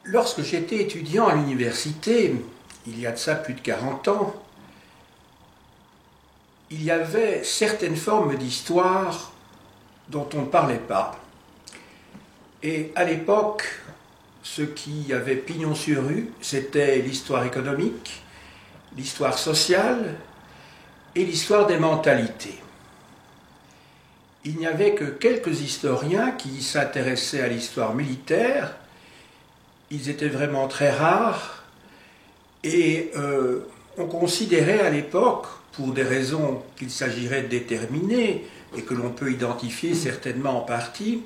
Lorsque j'étais étudiant à l'université, il y a de ça plus de 40 ans, il y avait certaines formes d'histoire dont on ne parlait pas. Et à l'époque, ce qui avait pignon sur rue, c'était l'histoire économique, l'histoire sociale et l'histoire des mentalités. Il n'y avait que quelques historiens qui s'intéressaient à l'histoire militaire. Ils étaient vraiment très rares et on considérait à l'époque, pour des raisons qu'il s'agirait de déterminer et que l'on peut identifier certainement en partie,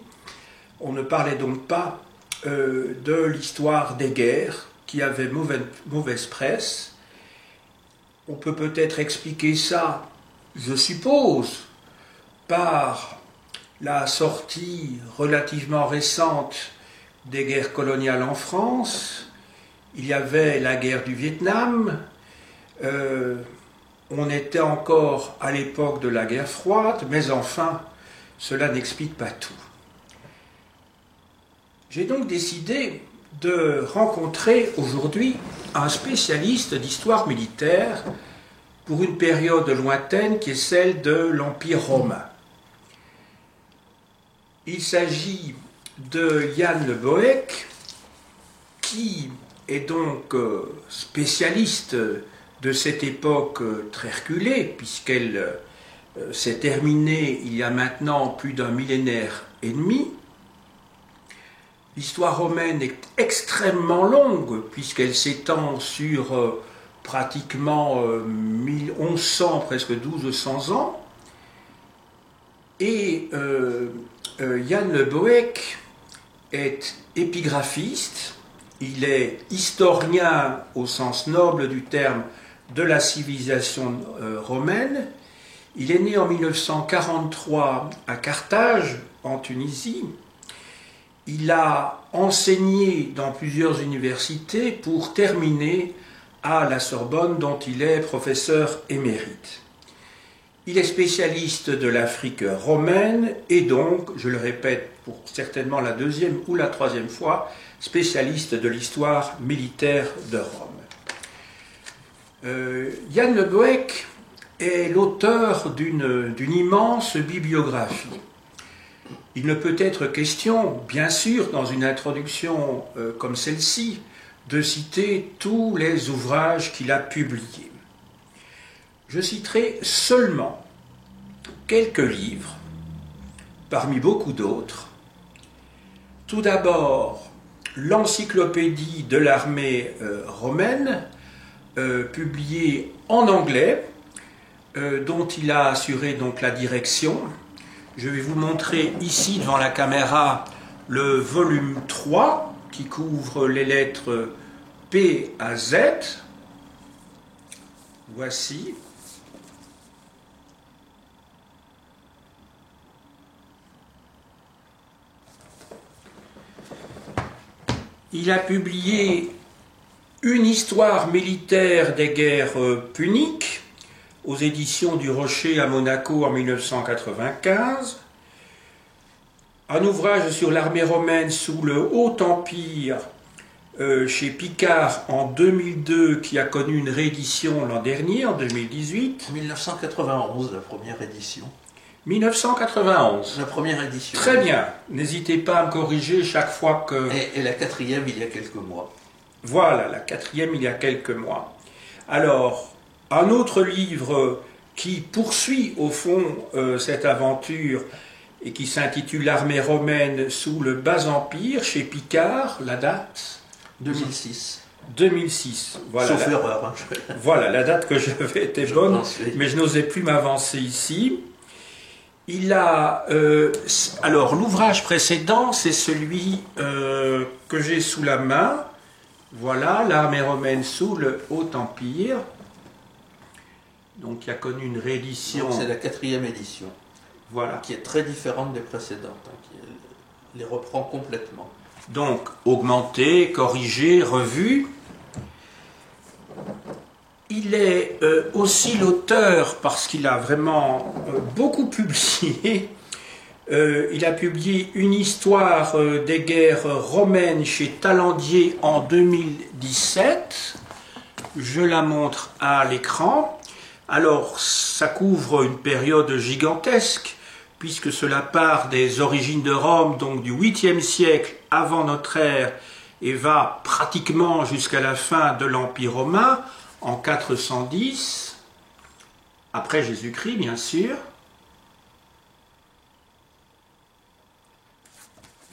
on ne parlait donc pas de l'histoire des guerres qui avait mauvaise presse. On peut peut-être expliquer ça, je suppose, par la sortie relativement récente des guerres coloniales en France. Il y avait la guerre du Vietnam, on était encore à l'époque de la guerre froide, mais enfin, cela n'explique pas tout. J'ai donc décidé de rencontrer aujourd'hui un spécialiste d'histoire militaire pour une période lointaine qui est celle de l'Empire romain. Il s'agit de Jan Le Boeck, qui est donc spécialiste de cette époque très reculée, puisqu'elle s'est terminée il y a maintenant plus d'un millénaire et demi. L'histoire romaine est extrêmement longue, puisqu'elle s'étend sur pratiquement 1100, presque 1200 ans. Et Jan Le Boeck est épigraphiste, il est historien au sens noble du terme de la civilisation romaine. Il est né en 1943 à Carthage, en Tunisie. Il a enseigné dans plusieurs universités pour terminer à la Sorbonne, dont il est professeur émérite. Il est spécialiste de l'Afrique romaine et donc, je le répète pour certainement la deuxième ou la troisième fois, spécialiste de l'histoire militaire de Rome. Jan Le Boeck est l'auteur d'une immense bibliographie. Il ne peut être question, bien sûr, dans une introduction comme celle-ci, de citer tous les ouvrages qu'il a publiés. Je citerai seulement quelques livres, parmi beaucoup d'autres. Tout d'abord, l'encyclopédie de l'armée romaine, publiée en anglais, dont il a assuré donc la direction. Je vais vous montrer ici devant la caméra le volume 3 qui couvre les lettres P à Z. Voici. Il a publié une histoire militaire des guerres puniques aux éditions du Rocher à Monaco en 1995, un ouvrage sur l'armée romaine sous le Haut Empire chez Picard en 2002 qui a connu une réédition l'an dernier, en 2018. 1991, la première édition. 1991. La première édition. Très bien. N'hésitez pas à me corriger chaque fois que... Et la quatrième il y a quelques mois. Voilà, la quatrième il y a quelques mois. Alors, un autre livre qui poursuit au fond cette aventure et qui s'intitule L'armée romaine sous le Bas-Empire, chez Picard, la date 2006. 2006. Voilà. Sauf erreur. Hein. Voilà, la date que j'avais était bonne, mais je n'osais plus m'avancer ici. Il a... alors, l'ouvrage précédent, c'est celui que j'ai sous la main. Voilà, l'armée romaine sous le Haut Empire. Donc, il a connu une réédition. C'est la quatrième édition. Voilà. Qui est très différente des précédentes, hein, qui les reprend complètement. Donc, augmenté, corrigé, revu. Il est aussi l'auteur, parce qu'il a vraiment beaucoup publié, Il a publié une histoire des guerres romaines chez Talandier en 2017. Je la montre à l'écran. Alors, ça couvre une période gigantesque, puisque cela part des origines de Rome, donc du 8e siècle avant notre ère, et va pratiquement jusqu'à la fin de l'Empire romain, en 410, après Jésus-Christ, bien sûr.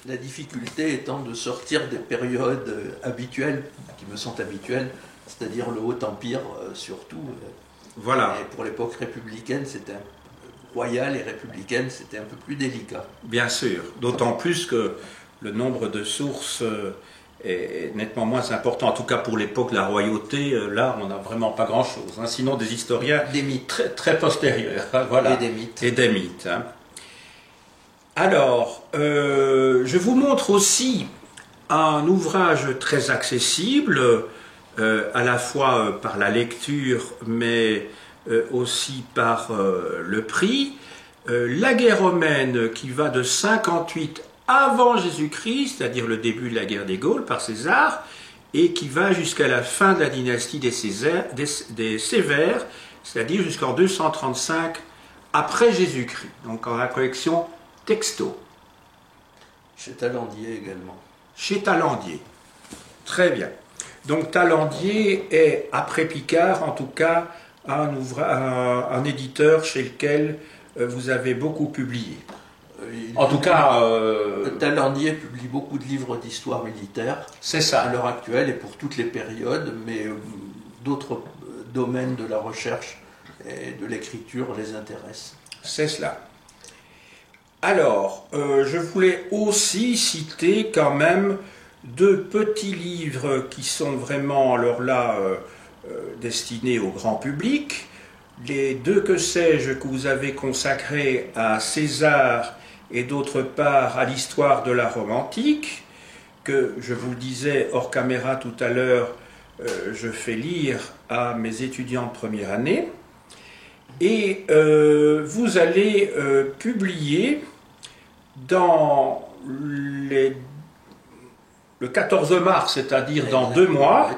La difficulté étant de sortir des périodes habituelles, qui me sont habituelles, c'est-à-dire le Haut Empire surtout. Voilà. Et pour l'époque républicaine, royale et républicaine, c'était un peu plus délicat. Bien sûr, d'autant plus que le nombre de sources est nettement moins important. En tout cas, pour l'époque de la royauté, là, on n'a vraiment pas grand-chose. Hein. Sinon, des historiens des mythes. Très, très postérieurs. Hein, voilà. Et des mythes. Et des mythes. Hein. Alors, je vous montre aussi un ouvrage très accessible, à la fois par la lecture, mais aussi par le prix. La guerre romaine qui va de 58 avant Jésus-Christ, c'est-à-dire le début de la guerre des Gaules par César, et qui va jusqu'à la fin de la dynastie des Sévères, c'est-à-dire jusqu'en 235 après Jésus-Christ, donc en la collection Texto. Chez Talandier également. Chez Talandier. Très bien. Donc Talandier est, après Picard, en tout cas, un éditeur chez lequel vous avez beaucoup publié. En tout cas... Talandier publie beaucoup de livres d'histoire militaire. C'est ça. À l'heure actuelle et pour toutes les périodes, mais d'autres domaines de la recherche et de l'écriture les intéressent. C'est cela. Alors, je voulais aussi citer quand même deux petits livres qui sont vraiment, alors là, destinés au grand public. Les deux que sais-je que vous avez consacrés à César et d'autre part à l'histoire de la Rome antique, que je vous le disais hors caméra tout à l'heure, je fais lire à mes étudiants de première année. Et vous allez publier dans le 14 mars, c'est-à-dire dans 2 mois,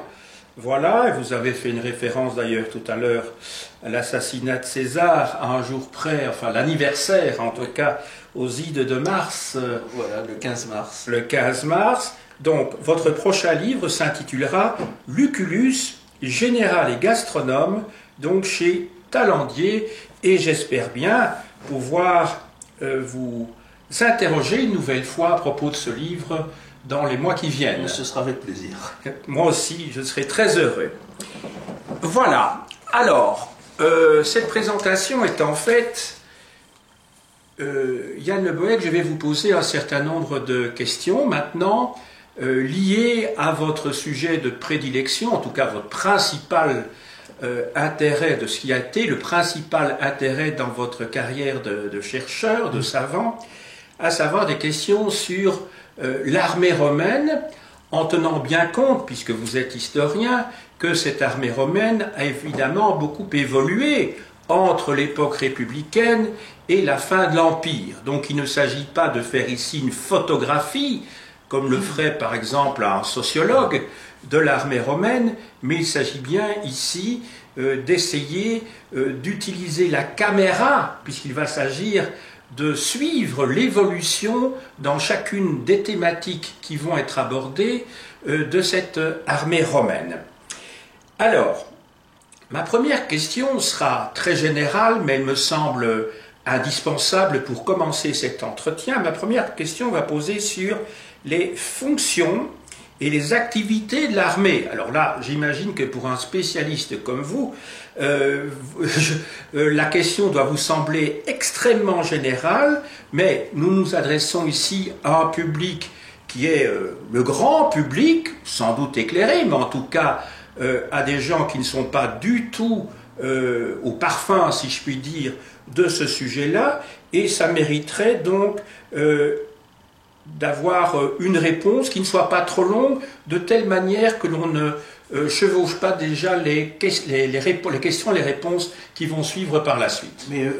voilà, et vous avez fait une référence d'ailleurs tout à l'heure à l'assassinat de César, à un jour près, enfin l'anniversaire en tout cas, aux ides de mars. Voilà, le 15 mars. Le 15 mars. Donc, votre prochain livre s'intitulera Lucullus, général et gastronome, donc chez Talandier, et j'espère bien pouvoir vous interroger une nouvelle fois à propos de ce livre dans les mois qui viennent. Ce sera avec plaisir. Moi aussi, je serai très heureux. Voilà. Alors, cette présentation est en fait... Yann Le Bohec, je vais vous poser un certain nombre de questions maintenant liées à votre sujet de prédilection, en tout cas votre principal intérêt de ce qui a été le principal intérêt dans votre carrière de chercheur, de savant, à savoir des questions sur l'armée romaine, en tenant bien compte, puisque vous êtes historien, que cette armée romaine a évidemment beaucoup évolué entre l'époque républicaine et la fin de l'Empire. Donc il ne s'agit pas de faire ici une photographie, comme le ferait par exemple un sociologue de l'armée romaine, mais il s'agit bien ici d'essayer d'utiliser la caméra, puisqu'il va s'agir de suivre l'évolution dans chacune des thématiques qui vont être abordées de cette armée romaine. Alors, ma première question sera très générale, mais elle me semble indispensable pour commencer cet entretien. Ma première question va poser sur les fonctions et les activités de l'armée. Alors là, j'imagine que pour un spécialiste comme vous, la question doit vous sembler extrêmement générale, mais nous nous adressons ici à un public qui est le grand public, sans doute éclairé, mais en tout cas à des gens qui ne sont pas du tout au parfum, si je puis dire, de ce sujet-là, et ça mériterait donc d'avoir une réponse qui ne soit pas trop longue, de telle manière que l'on ne chevauche pas déjà les questions et les réponses qui vont suivre par la suite. Mais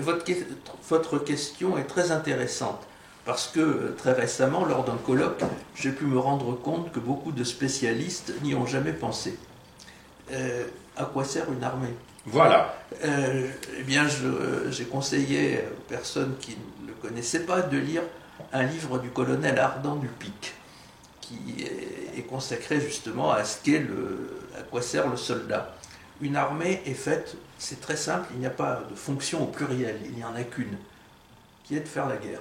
votre question est très intéressante. Parce que très récemment, lors d'un colloque, j'ai pu me rendre compte que beaucoup de spécialistes n'y ont jamais pensé. À quoi sert une armée? Voilà. Eh bien, j'ai conseillé aux personnes qui ne le connaissaient pas de lire un livre du colonel Ardan du Pic, qui est consacré justement à à quoi sert le soldat. Une armée est faite, c'est très simple, il n'y a pas de fonction au pluriel, il n'y en a qu'une, qui est de faire la guerre.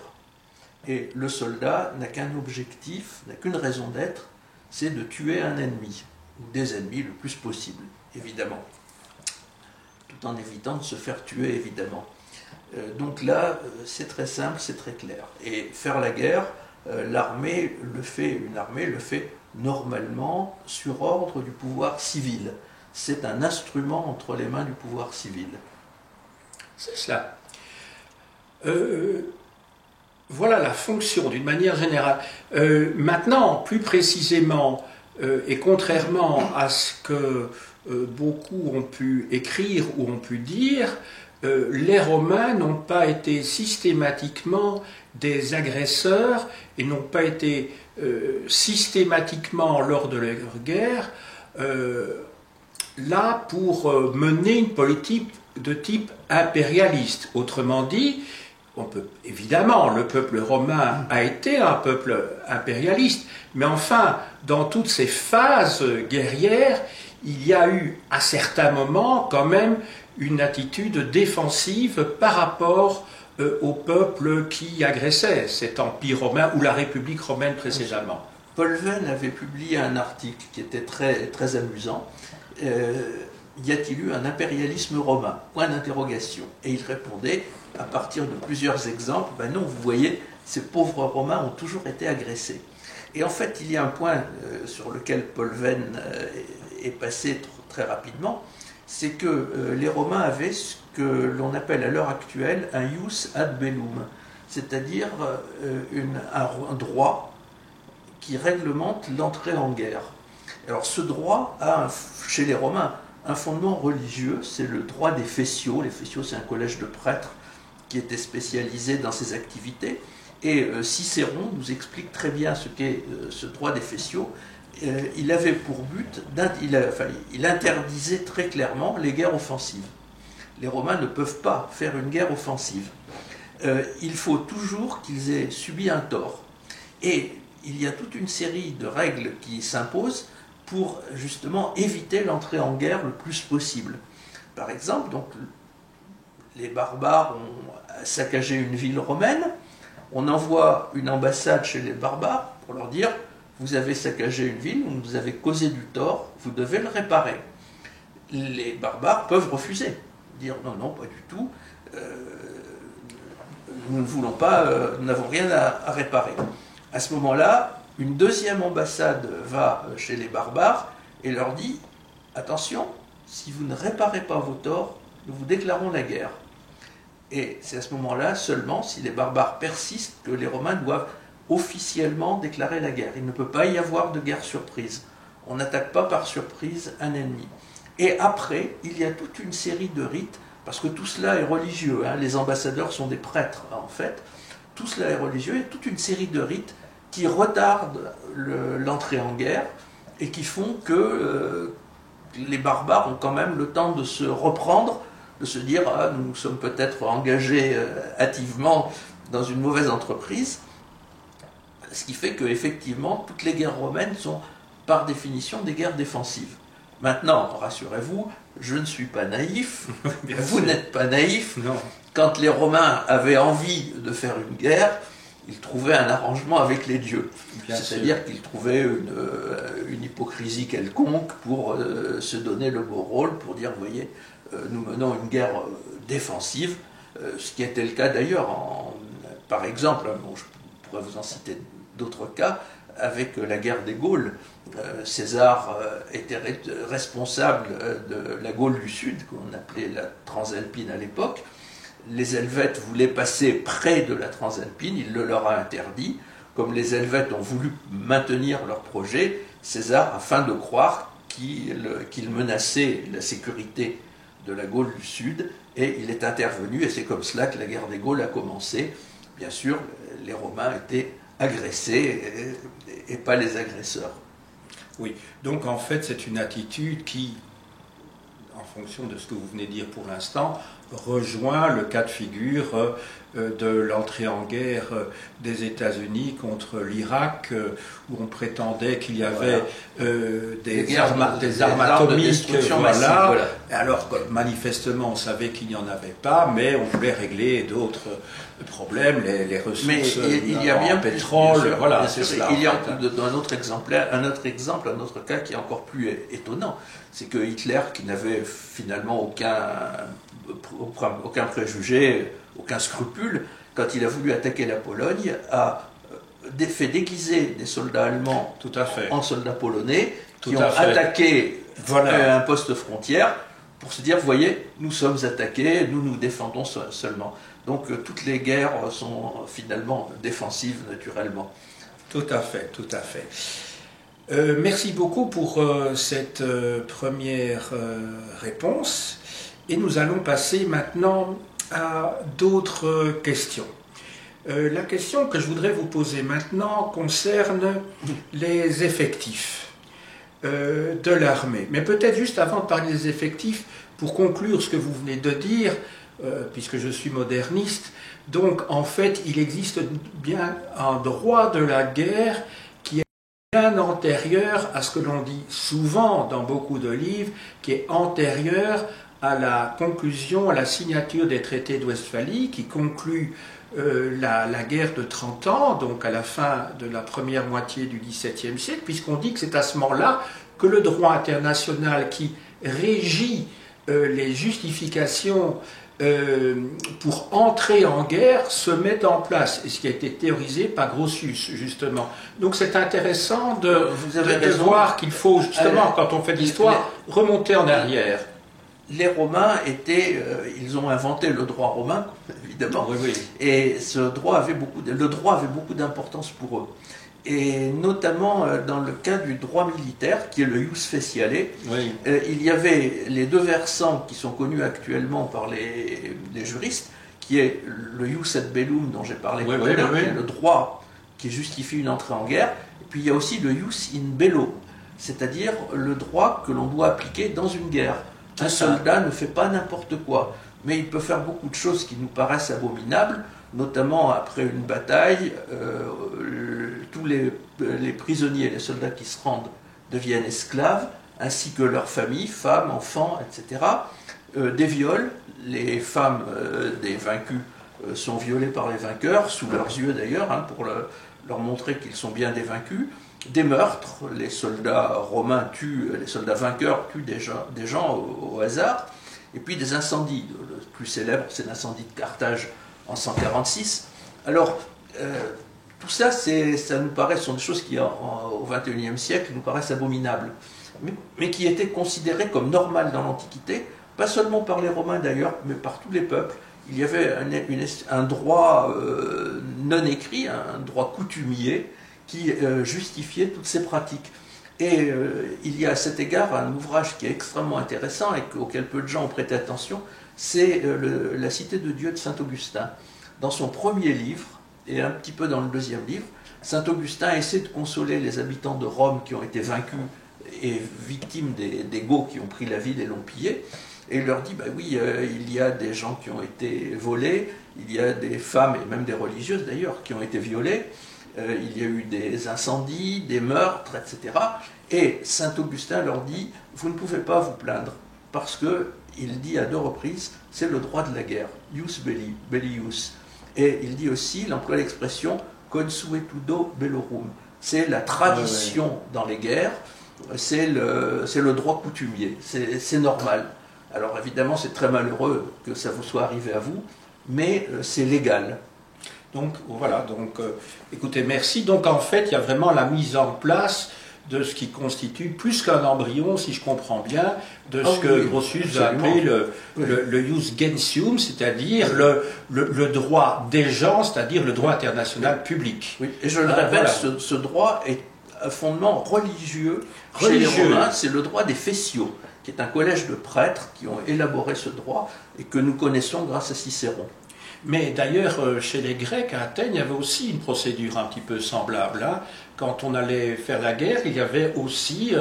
Et le soldat n'a qu'un objectif, n'a qu'une raison d'être, c'est de tuer un ennemi, ou des ennemis le plus possible, évidemment, tout en évitant de se faire tuer, évidemment. Donc là, c'est très simple, c'est très clair. Et faire la guerre, une armée le fait normalement sur ordre du pouvoir civil. C'est un instrument entre les mains du pouvoir civil. C'est cela. Voilà la fonction d'une manière générale. Maintenant, plus précisément, et contrairement à ce que beaucoup ont pu écrire ou ont pu dire, les Romains n'ont pas été systématiquement des agresseurs et n'ont pas été systématiquement, lors de leur guerre, là pour mener une politique de type impérialiste. Autrement dit, évidemment, le peuple romain a été un peuple impérialiste, mais enfin, dans toutes ces phases guerrières, il y a eu à certains moments quand même une attitude défensive par rapport au peuple qui agressait cet empire romain ou la République romaine précédemment. Paul Venn avait publié un article qui était très, très amusant. Y a-t-il eu un impérialisme romain? Point d'interrogation. Et il répondait, à partir de plusieurs exemples, ben non, vous voyez, ces pauvres Romains ont toujours été agressés. Et en fait, il y a un point sur lequel Paul Venn est passé très rapidement, c'est que les Romains avaient ce que l'on appelle à l'heure actuelle un ius ad bellum, c'est-à-dire un droit qui réglemente l'entrée en guerre. Alors ce droit a, chez les Romains, un fondement religieux, c'est le droit des Fessiaux. Les Fessiaux, c'est un collège de prêtres qui était spécialisé dans ces activités. Et Cicéron nous explique très bien ce qu'est ce droit des Fessiaux. Il avait pour but, il interdisait très clairement les guerres offensives. Les Romains ne peuvent pas faire une guerre offensive. Il faut toujours qu'ils aient subi un tort. Et il y a toute une série de règles qui s'imposent pour justement éviter l'entrée en guerre le plus possible. Par exemple, donc, les barbares ont saccagé une ville romaine, on envoie une ambassade chez les barbares pour leur dire « vous avez saccagé une ville, vous avez causé du tort, vous devez le réparer ». Les barbares peuvent refuser, dire « non, non, pas du tout, nous ne voulons pas, nous n'avons rien à réparer ». À ce moment-là, une deuxième ambassade va chez les barbares et leur dit « attention, si vous ne réparez pas vos torts, nous vous déclarons la guerre ». Et c'est à ce moment-là seulement, si les barbares persistent, que les Romains doivent officiellement déclarer la guerre. Il ne peut pas y avoir de guerre surprise. On n'attaque pas par surprise un ennemi. Et après, il y a toute une série de rites, parce que tout cela est religieux, hein. Les ambassadeurs sont des prêtres, en fait. Tout cela est religieux, et toute une série de rites qui retardent l'entrée en guerre et qui font que les barbares ont quand même le temps de se reprendre, de se dire ah, nous sommes peut-être engagés hâtivement dans une mauvaise entreprise, ce qui fait qu'effectivement toutes les guerres romaines sont par définition des guerres défensives. Maintenant, rassurez-vous, je ne suis pas naïf, vous n'êtes pas naïf. Non. Quand les Romains avaient envie de faire une guerre, ils trouvaient un arrangement avec les dieux. C'est-à-dire qu'ils trouvaient une hypocrisie quelconque pour se donner le beau rôle, pour dire, vous voyez, nous menons une guerre défensive, ce qui était le cas d'ailleurs, par exemple, bon, je pourrais vous en citer d'autres cas, avec la guerre des Gaules. César était responsable de la Gaule du Sud, qu'on appelait la Transalpine à l'époque. Les Helvètes voulaient passer près de la Transalpine, il le leur a interdit. Comme les Helvètes ont voulu maintenir leur projet, César a feint de croire qu'il menaçait la sécurité de la Gaule du Sud, et il est intervenu, et c'est comme cela que la guerre des Gaules a commencé, bien sûr, les Romains étaient agressés et pas les agresseurs. Oui, donc en fait c'est une attitude qui, en fonction de ce que vous venez de dire pour l'instant, rejoint le cas de figure de l'entrée en guerre des États-Unis contre l'Irak, où on prétendait qu'il y avait des armes atomiques, voilà. Alors que manifestement on savait qu'il n'y en avait pas, mais on voulait régler d'autres problèmes, les ressources, mais il y a bien pétrole, sûr, voilà. Bien sûr, il y a un autre exemple, un autre cas qui est encore plus étonnant, c'est que Hitler, qui n'avait finalement aucun préjugé, aucun scrupule, quand il a voulu attaquer la Pologne, a fait déguiser des soldats allemands en soldats polonais qui ont attaqué un poste frontière pour se dire, voyez, nous sommes attaqués, nous nous défendons seulement. Donc toutes les guerres sont finalement défensives naturellement. Tout à fait, tout à fait. Merci beaucoup pour cette première réponse. Et nous allons passer maintenant à d'autres questions. La question que je voudrais vous poser maintenant concerne les effectifs de l'armée. Mais peut-être juste avant de parler des effectifs, pour conclure ce que vous venez de dire, puisque je suis moderniste, donc en fait il existe bien un droit de la guerre qui est bien antérieur à ce que l'on dit souvent dans beaucoup de livres, qui est antérieur à la conclusion, à la signature des traités de Westphalie, qui conclut la guerre de 30 ans, donc à la fin de la première moitié du XVIIe siècle, puisqu'on dit que c'est à ce moment-là que le droit international qui régit les justifications pour entrer en guerre se met en place, et ce qui a été théorisé par Grotius, justement. Donc c'est intéressant de voir qu'il faut, justement, quand on fait de l'histoire, remonter en arrière. Les Romains ils ont inventé le droit romain, évidemment, oui. Et le droit avait beaucoup d'importance pour eux. Et notamment dans le cas du droit militaire, qui est le ius faciale, il y avait les deux versants qui sont connus actuellement par les juristes, qui est le ius ad bellum dont j'ai parlé tout à l'heure, qui est le droit qui justifie une entrée en guerre, et puis il y a aussi le ius in bello, c'est-à-dire le droit que l'on doit appliquer dans une guerre. Un soldat ne fait pas n'importe quoi, mais il peut faire beaucoup de choses qui nous paraissent abominables, notamment après une bataille, tous les prisonniers, les soldats qui se rendent deviennent esclaves, ainsi que leurs familles, femmes, enfants, etc. Des viols, les femmes des vaincus sont violées par les vainqueurs, sous leurs yeux d'ailleurs, pour leur montrer qu'ils sont bien des vaincus. Des meurtres, les soldats romains les soldats vainqueurs tuent des gens au hasard, et puis des incendies. Le plus célèbre, c'est l'incendie de Carthage en 146. Alors, tout ça, ça nous paraît, sont des choses qui, au XXIe siècle, nous paraissent abominables, mais qui étaient considérées comme normales dans l'Antiquité, pas seulement par les Romains d'ailleurs, mais par tous les peuples. Il y avait un droit non écrit, un droit coutumier, qui justifiait toutes ces pratiques. Et il y a à cet égard un ouvrage qui est extrêmement intéressant et auquel peu de gens ont prêté attention, c'est La Cité de Dieu de Saint-Augustin. Dans son premier livre, et un petit peu dans le deuxième livre, Saint-Augustin essaie de consoler les habitants de Rome qui ont été vaincus et victimes des Goths qui ont pris la ville et l'ont pillée. Et il leur dit, oui, il y a des gens qui ont été volés, il y a des femmes et même des religieuses d'ailleurs qui ont été violées, il y a eu des incendies, des meurtres, etc. Et Saint-Augustin leur dit, vous ne pouvez pas vous plaindre, parce que, il dit à deux reprises, c'est le droit de la guerre, ius belli, bellius. Et il dit aussi, il emploie l'expression consuetudo bellorum. C'est la tradition dans les guerres, c'est le droit coutumier, c'est normal. Alors évidemment, c'est très malheureux que ça vous soit arrivé à vous, mais c'est légal. Donc voilà, écoutez, merci. Donc en fait, il y a vraiment la mise en place de ce qui constitue, plus qu'un embryon, si je comprends bien, de ce que Grotius a appelé le ius gentium, c'est-à-dire le droit des gens, c'est-à-dire le droit international public. Oui, et je le répète, ce droit est un fondement religieux. Chez les Romains, c'est le droit des Fessiaux, qui est un collège de prêtres qui ont élaboré ce droit et que nous connaissons grâce à Cicéron. Mais d'ailleurs, chez les Grecs, à Athènes, il y avait aussi une procédure un petit peu semblable. Hein. Quand on allait faire la guerre, il y avait aussi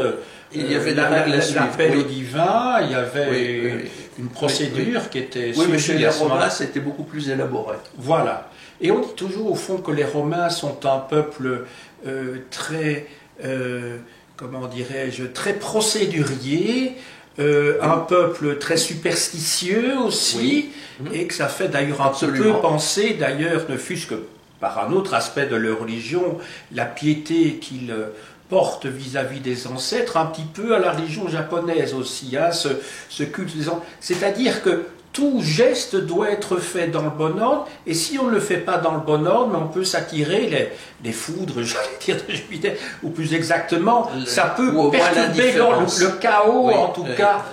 il y avait l'appel au divin, il y avait une procédure qui était suivie. Oui, mais chez les Romains, c'était beaucoup plus élaboré. Voilà. Et on dit toujours, au fond, que les Romains sont un peuple très, comment dirais-je, très procédurier, un peuple très superstitieux aussi, et que ça fait d'ailleurs un petit peu penser, d'ailleurs, ne fût-ce que par un autre aspect de leur religion, la piété qu'ils portent vis-à-vis des ancêtres, un petit peu à la religion japonaise aussi, hein, ce culte des ancêtres. C'est-à-dire que tout geste doit être fait dans le bon ordre, et si on ne le fait pas dans le bon ordre, on peut s'attirer les foudres, j'allais dire, de Jupiter, ou plus exactement, ça peut perturber le chaos, en tout cas,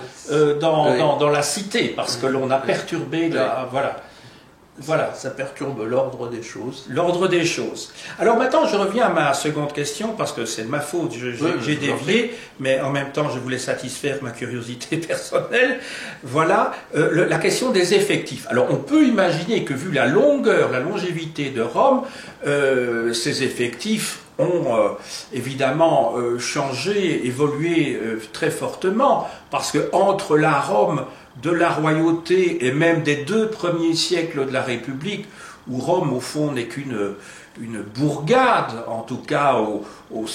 dans la cité, parce que l'on a perturbé voilà. Voilà, ça perturbe l'ordre des choses. L'ordre des choses. Alors maintenant, je reviens à ma seconde question, parce que c'est de ma faute, j'ai dévié, mais en même temps, je voulais satisfaire ma curiosité personnelle. Voilà, la question des effectifs. Alors, on peut imaginer que vu la longévité de Rome, ces effectifs ont évidemment changé, évolué très fortement, parce que entre la Rome de la royauté et même des 2 premiers siècles de la République, où Rome au fond n'est qu'une bourgade, en tout cas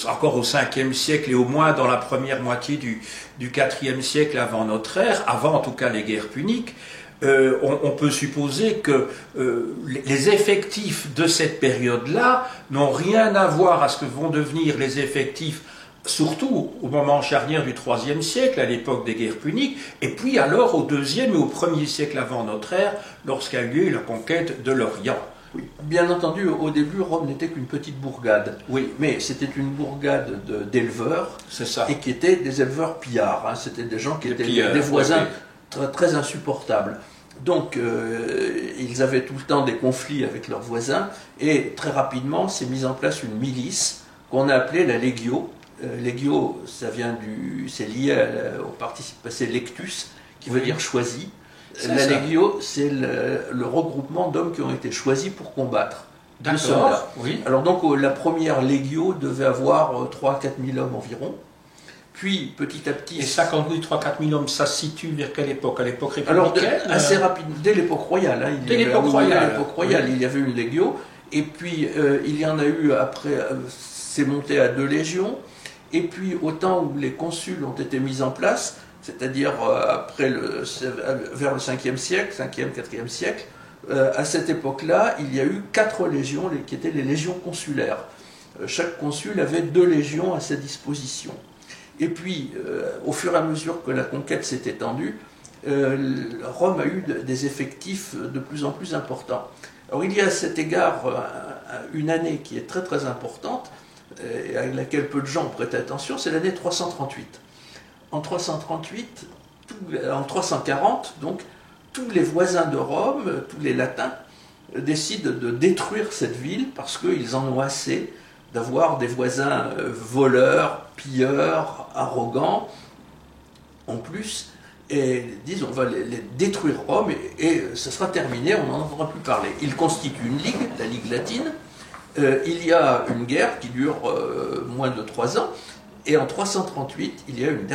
encore au 5e siècle et au moins dans la première moitié du 4e siècle avant notre ère, avant en tout cas les guerres puniques, on peut supposer que les effectifs de cette période-là n'ont rien à voir à ce que vont devenir les effectifs surtout au moment charnière du IIIe siècle, à l'époque des guerres puniques, et puis alors au 2e et au 1er siècle avant notre ère, lorsqu'a eu lieu la conquête de l'Orient. Oui. Bien entendu, au début, Rome n'était qu'une petite bourgade. Oui, mais c'était une bourgade d'éleveurs, et qui étaient des éleveurs pillards. Hein. C'était des gens qui étaient des voisins très, très insupportables. Donc, ils avaient tout le temps des conflits avec leurs voisins, et très rapidement s'est mise en place une milice qu'on a appelée la Legio. Legio, c'est lié au participe passé lectus, qui veut dire choisi. La Legio, c'est le regroupement d'hommes qui ont été choisis pour combattre. D'accord, oui. Alors donc, la première Legio devait avoir 3 à 4 000 hommes environ. Puis, petit à petit... Et ça, quand vous dites 3 à 4 000 hommes, ça se situe vers quelle époque? À l'époque républicaine? Alors, assez rapidement, dès l'époque royale. Hein, dès l'époque royale, il y avait une Legio. Et puis, il y en a eu après, c'est monté à 2 légions. Et puis, au temps où les consuls ont été mis en place, c'est-à-dire vers le 5e siècle, 5e, 4e siècle, à cette époque-là, il y a eu 4 légions qui étaient les légions consulaires. Chaque consul avait 2 légions à sa disposition. Et puis, au fur et à mesure que la conquête s'est étendue, Rome a eu des effectifs de plus en plus importants. Alors, il y a à cet égard une année qui est très très importante, et à laquelle peu de gens ont prêté attention, c'est l'année 338. En 340, donc, tous les voisins de Rome, tous les latins, décident de détruire cette ville parce qu'ils en ont assez d'avoir des voisins voleurs, pilleurs, arrogants, en plus, et disent on va les détruire Rome et ça sera terminé, on n'en entendra plus parler. Ils constituent une ligue, la Ligue latine. Il y a une guerre qui dure moins de 3 ans, et en 338, il y a une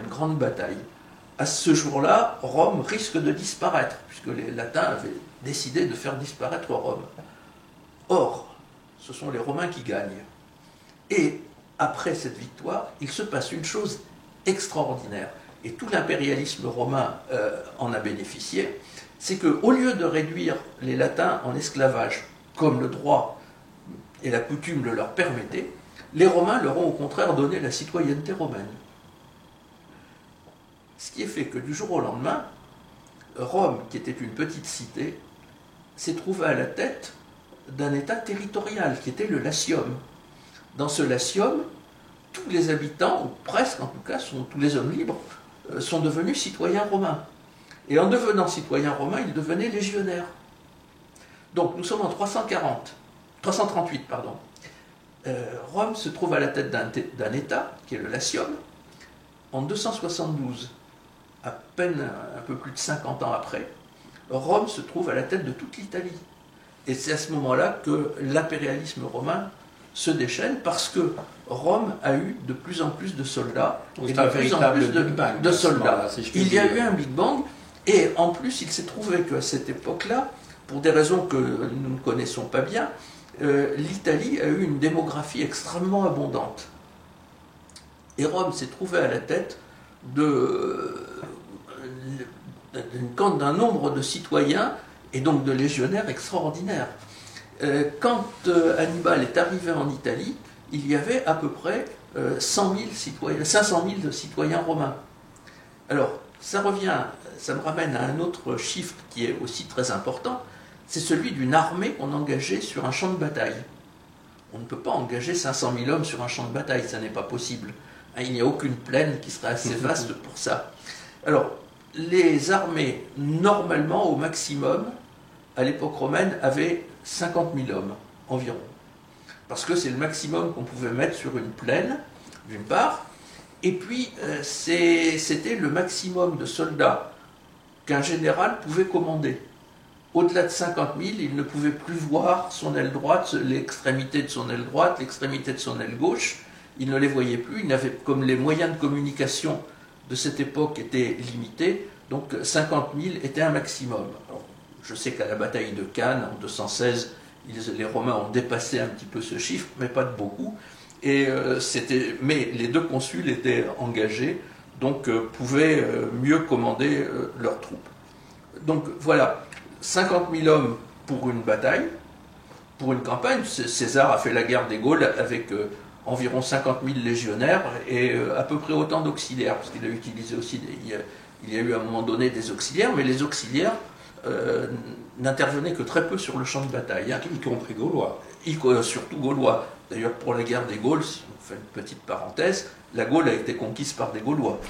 grande bataille. À ce jour-là, Rome risque de disparaître, puisque les latins avaient décidé de faire disparaître Rome. Or, ce sont les Romains qui gagnent. Et après cette victoire, il se passe une chose extraordinaire, et tout l'impérialisme romain en a bénéficié, c'est qu'au lieu de réduire les latins en esclavage, comme le droit et la coutume le leur permettaient, les Romains leur ont au contraire donné la citoyenneté romaine. Ce qui est fait que du jour au lendemain, Rome, qui était une petite cité, s'est trouvée à la tête d'un État territorial, qui était le Latium. Dans ce Latium, tous les habitants, ou presque en tout cas, tous les hommes libres, sont devenus citoyens romains. Et en devenant citoyens romains, ils devenaient légionnaires. Donc nous sommes en 338, pardon. Rome se trouve à la tête d'un État, qui est le Latium. En 272, à peine un peu plus de 50 ans après, Rome se trouve à la tête de toute l'Italie. Et c'est à ce moment-là que l'impérialisme romain se déchaîne, parce que Rome a eu de plus en plus de soldats, et de plus en plus de soldats. Il y a eu un Big Bang, et en plus il s'est trouvé qu'à cette époque-là, pour des raisons que nous ne connaissons pas bien, l'Italie a eu une démographie extrêmement abondante. Et Rome s'est trouvé à la tête d'un nombre de citoyens et donc de légionnaires extraordinaires. Quand Hannibal est arrivé en Italie, il y avait à peu près 500 000 citoyens romains. Alors, ça me ramène à un autre chiffre qui est aussi très important, c'est celui d'une armée qu'on engageait sur un champ de bataille. On ne peut pas engager 500 000 hommes sur un champ de bataille, ça n'est pas possible. Il n'y a aucune plaine qui serait assez vaste pour ça. Alors, les armées, normalement, au maximum, à l'époque romaine, avaient 50 000 hommes, environ. Parce que c'est le maximum qu'on pouvait mettre sur une plaine, d'une part, et puis c'était le maximum de soldats qu'un général pouvait commander. Au-delà de 50 000, il ne pouvait plus voir son aile droite, l'extrémité de son aile droite, l'extrémité de son aile gauche. Il ne les voyait plus. Comme les moyens de communication de cette époque étaient limités, donc 50 000 était un maximum. Alors, je sais qu'à la bataille de Cannes, en 216, les Romains ont dépassé un petit peu ce chiffre, mais pas de beaucoup. Mais les deux consuls étaient engagés, donc pouvaient mieux commander leurs troupes. Donc voilà, 50 000 hommes pour une bataille, pour une campagne. César a fait la guerre des Gaules avec environ 50 000 légionnaires et à peu près autant d'auxiliaires, parce qu'il a utilisé aussi il y a eu à un moment donné des auxiliaires, mais les auxiliaires n'intervenaient que très peu sur le champ de bataille. Y compris gaulois. Surtout gaulois. D'ailleurs, pour la guerre des Gaules, si on fait une petite parenthèse, la Gaule a été conquise par des Gaulois.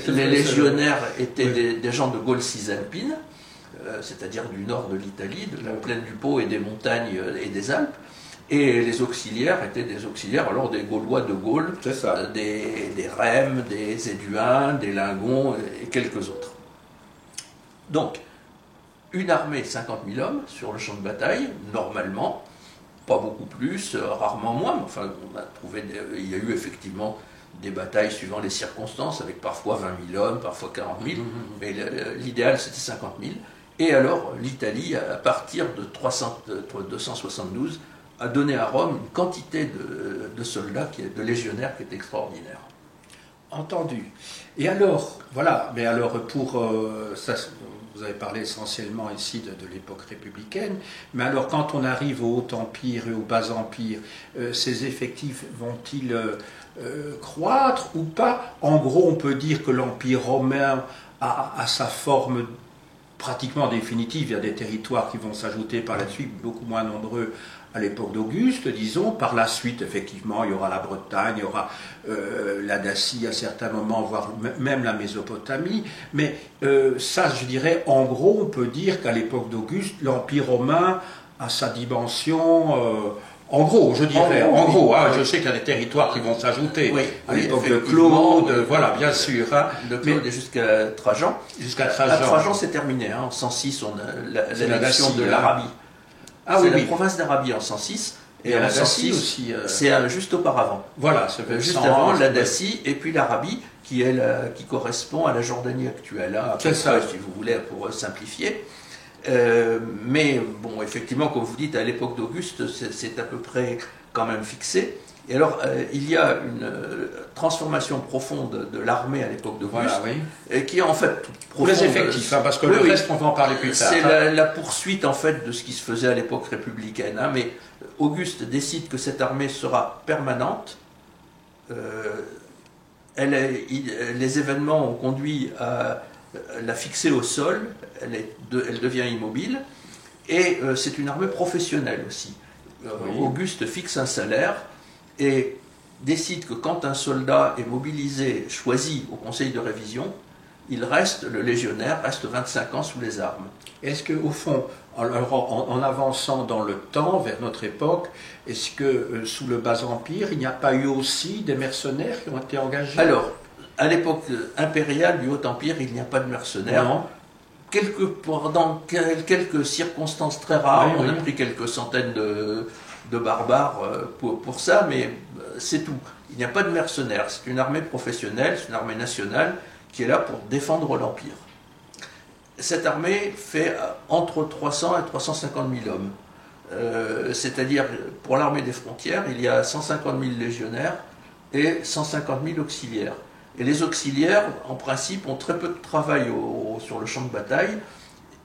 Les légionnaires étaient des gens de Gaule cisalpine, c'est-à-dire du nord de l'Italie, de la plaine du Pô et des montagnes et des Alpes. Et les auxiliaires étaient des auxiliaires, alors des Gaulois de Gaule, des Rèmes, des Éduins, des Lingons et quelques autres. Donc, une armée, 50 000 hommes sur le champ de bataille, normalement, pas beaucoup plus, rarement moins, mais enfin, il y a eu effectivement des batailles suivant les circonstances, avec parfois 20 000 hommes, parfois 40 000, mais l'idéal c'était 50 000. Et alors, l'Italie, à partir de 272, a donné à Rome une quantité de soldats, de légionnaires qui est extraordinaire. Entendu. Et alors, voilà, mais alors pour ça, vous avez parlé essentiellement ici de l'époque républicaine, mais alors quand on arrive au Haut Empire et au Bas Empire, ces effectifs vont-ils croître ou pas? En gros, on peut dire que l'Empire romain a sa forme pratiquement définitive. Il y a des territoires qui vont s'ajouter par la suite, beaucoup moins nombreux à l'époque d'Auguste, disons. Par la suite, effectivement, il y aura la Bretagne, il y aura la Dacie à certains moments, voire même la Mésopotamie. Mais ça, je dirais, en gros, on peut dire qu'à l'époque d'Auguste, l'Empire romain a sa dimension... en gros, je dirais, je sais qu'il y a des territoires qui vont s'ajouter. Oui, à l'époque de Claude, voilà, bien sûr. Hein. De Claude et jusqu'à Trajan. Jusqu'à Trajan. Trajan, c'est terminé. En 106, on a l'annexion de l'Arabie. C'est la province d'Arabie en 106. Et la Dacie aussi. C'est juste auparavant. Voilà, juste avant la Dacie et puis l'Arabie, qui correspond à la Jordanie actuelle. Hein, c'est ça, si vous voulez, pour simplifier. Mais bon, effectivement, comme vous dites, à l'époque d'Auguste, c'est à peu près quand même fixé. Et alors, il y a une transformation profonde de l'armée à l'époque d'Auguste, qui est en fait profonde. Les effectifs, parce que le reste, on va en parler plus tard. C'est la poursuite en fait de ce qui se faisait à l'époque républicaine. Hein, mais Auguste décide que cette armée sera permanente. Les événements ont conduit à la fixer au sol. Elle devient immobile. Et c'est une armée professionnelle aussi. Auguste fixe un salaire et décide que quand un soldat est mobilisé, choisi au conseil de révision, le légionnaire reste 25 ans sous les armes. Est-ce qu'au fond, en avançant dans le temps, vers notre époque, est-ce que sous le Bas Empire, il n'y a pas eu aussi des mercenaires qui ont été engagés? Alors, à l'époque impériale du Haut Empire, il n'y a pas de mercenaires. Non. Dans quelques circonstances très rares, on a pris quelques centaines de barbares pour ça, mais c'est tout. Il n'y a pas de mercenaires, c'est une armée professionnelle, c'est une armée nationale qui est là pour défendre l'Empire. Cette armée fait entre 300 et 350 000 hommes. C'est-à-dire, pour l'armée des frontières, il y a 150 000 légionnaires et 150 000 auxiliaires. Et les auxiliaires, en principe, ont très peu de travail sur le champ de bataille.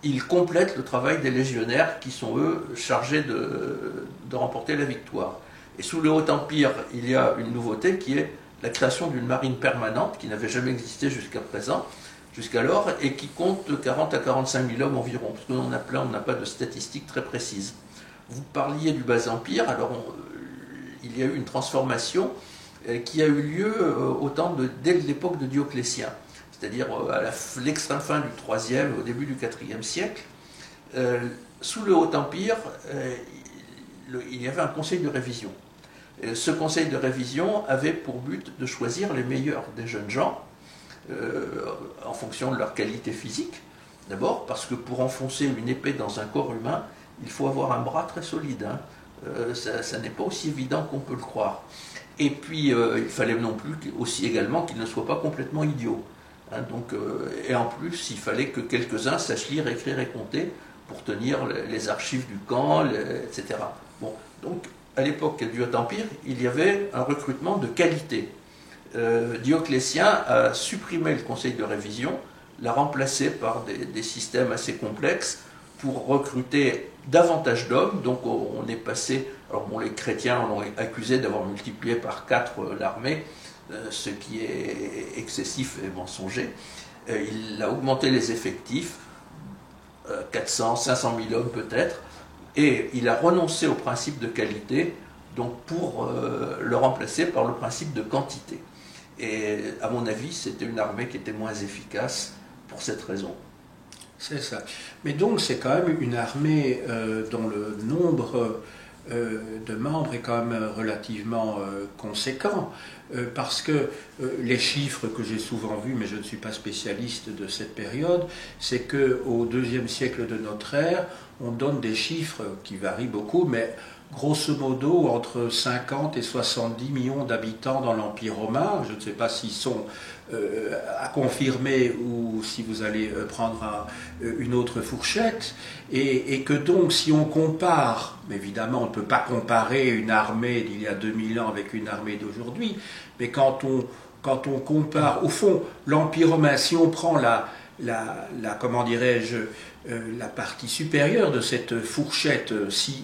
Ils complètent le travail des légionnaires qui sont, eux, chargés de remporter la victoire. Et sous le Haut-Empire, il y a une nouveauté qui est la création d'une marine permanente qui n'avait jamais existé jusqu'alors, et qui compte 40 à 45 000 hommes environ, parce qu'on n'a pas de statistiques très précises. Vous parliez du Bas-Empire, alors il y a eu une transformation qui a eu lieu dès l'époque de Dioclétien, c'est-à-dire à l'extrême fin du IIIe, au début du IVe siècle. Sous le Haut-Empire, il y avait un conseil de révision. Ce conseil de révision avait pour but de choisir les meilleurs des jeunes gens, en fonction de leur qualité physique, d'abord, parce que pour enfoncer une épée dans un corps humain, il faut avoir un bras très solide. Ça n'est pas aussi évident qu'on peut le croire. Et puis, il fallait non plus aussi également qu'il ne soit pas complètement idiot. Et en plus, il fallait que quelques-uns sachent lire, écrire et compter pour tenir les archives du camp, etc. Bon, donc, à l'époque du Haut-Empire, il y avait un recrutement de qualité. Dioclétien a supprimé le conseil de révision, l'a remplacé par des systèmes assez complexes pour recruter davantage d'hommes. Donc on est passé, alors bon, les chrétiens l'ont accusé d'avoir multiplié par 4 l'armée, ce qui est excessif et mensonger. Il a augmenté les effectifs, 400, 500 000 hommes peut-être, et il a renoncé au principe de qualité, donc pour le remplacer par le principe de quantité. Et à mon avis, c'était une armée qui était moins efficace pour cette raison. C'est ça. Mais donc c'est quand même une armée dont le nombre de membres est quand même relativement conséquent, parce que les chiffres que j'ai souvent vus, mais je ne suis pas spécialiste de cette période, c'est qu'au IIe siècle de notre ère, on donne des chiffres qui varient beaucoup, mais grosso modo entre 50 et 70 millions d'habitants dans l'Empire romain. Je ne sais pas s'ils sont à confirmer ou si vous allez prendre une autre fourchette, et que donc si on compare, évidemment on ne peut pas comparer une armée d'il y a 2000 ans avec une armée d'aujourd'hui, mais quand on compare, au fond, l'Empire romain, si on prend comment dirais-je, la partie supérieure de cette fourchette, s'il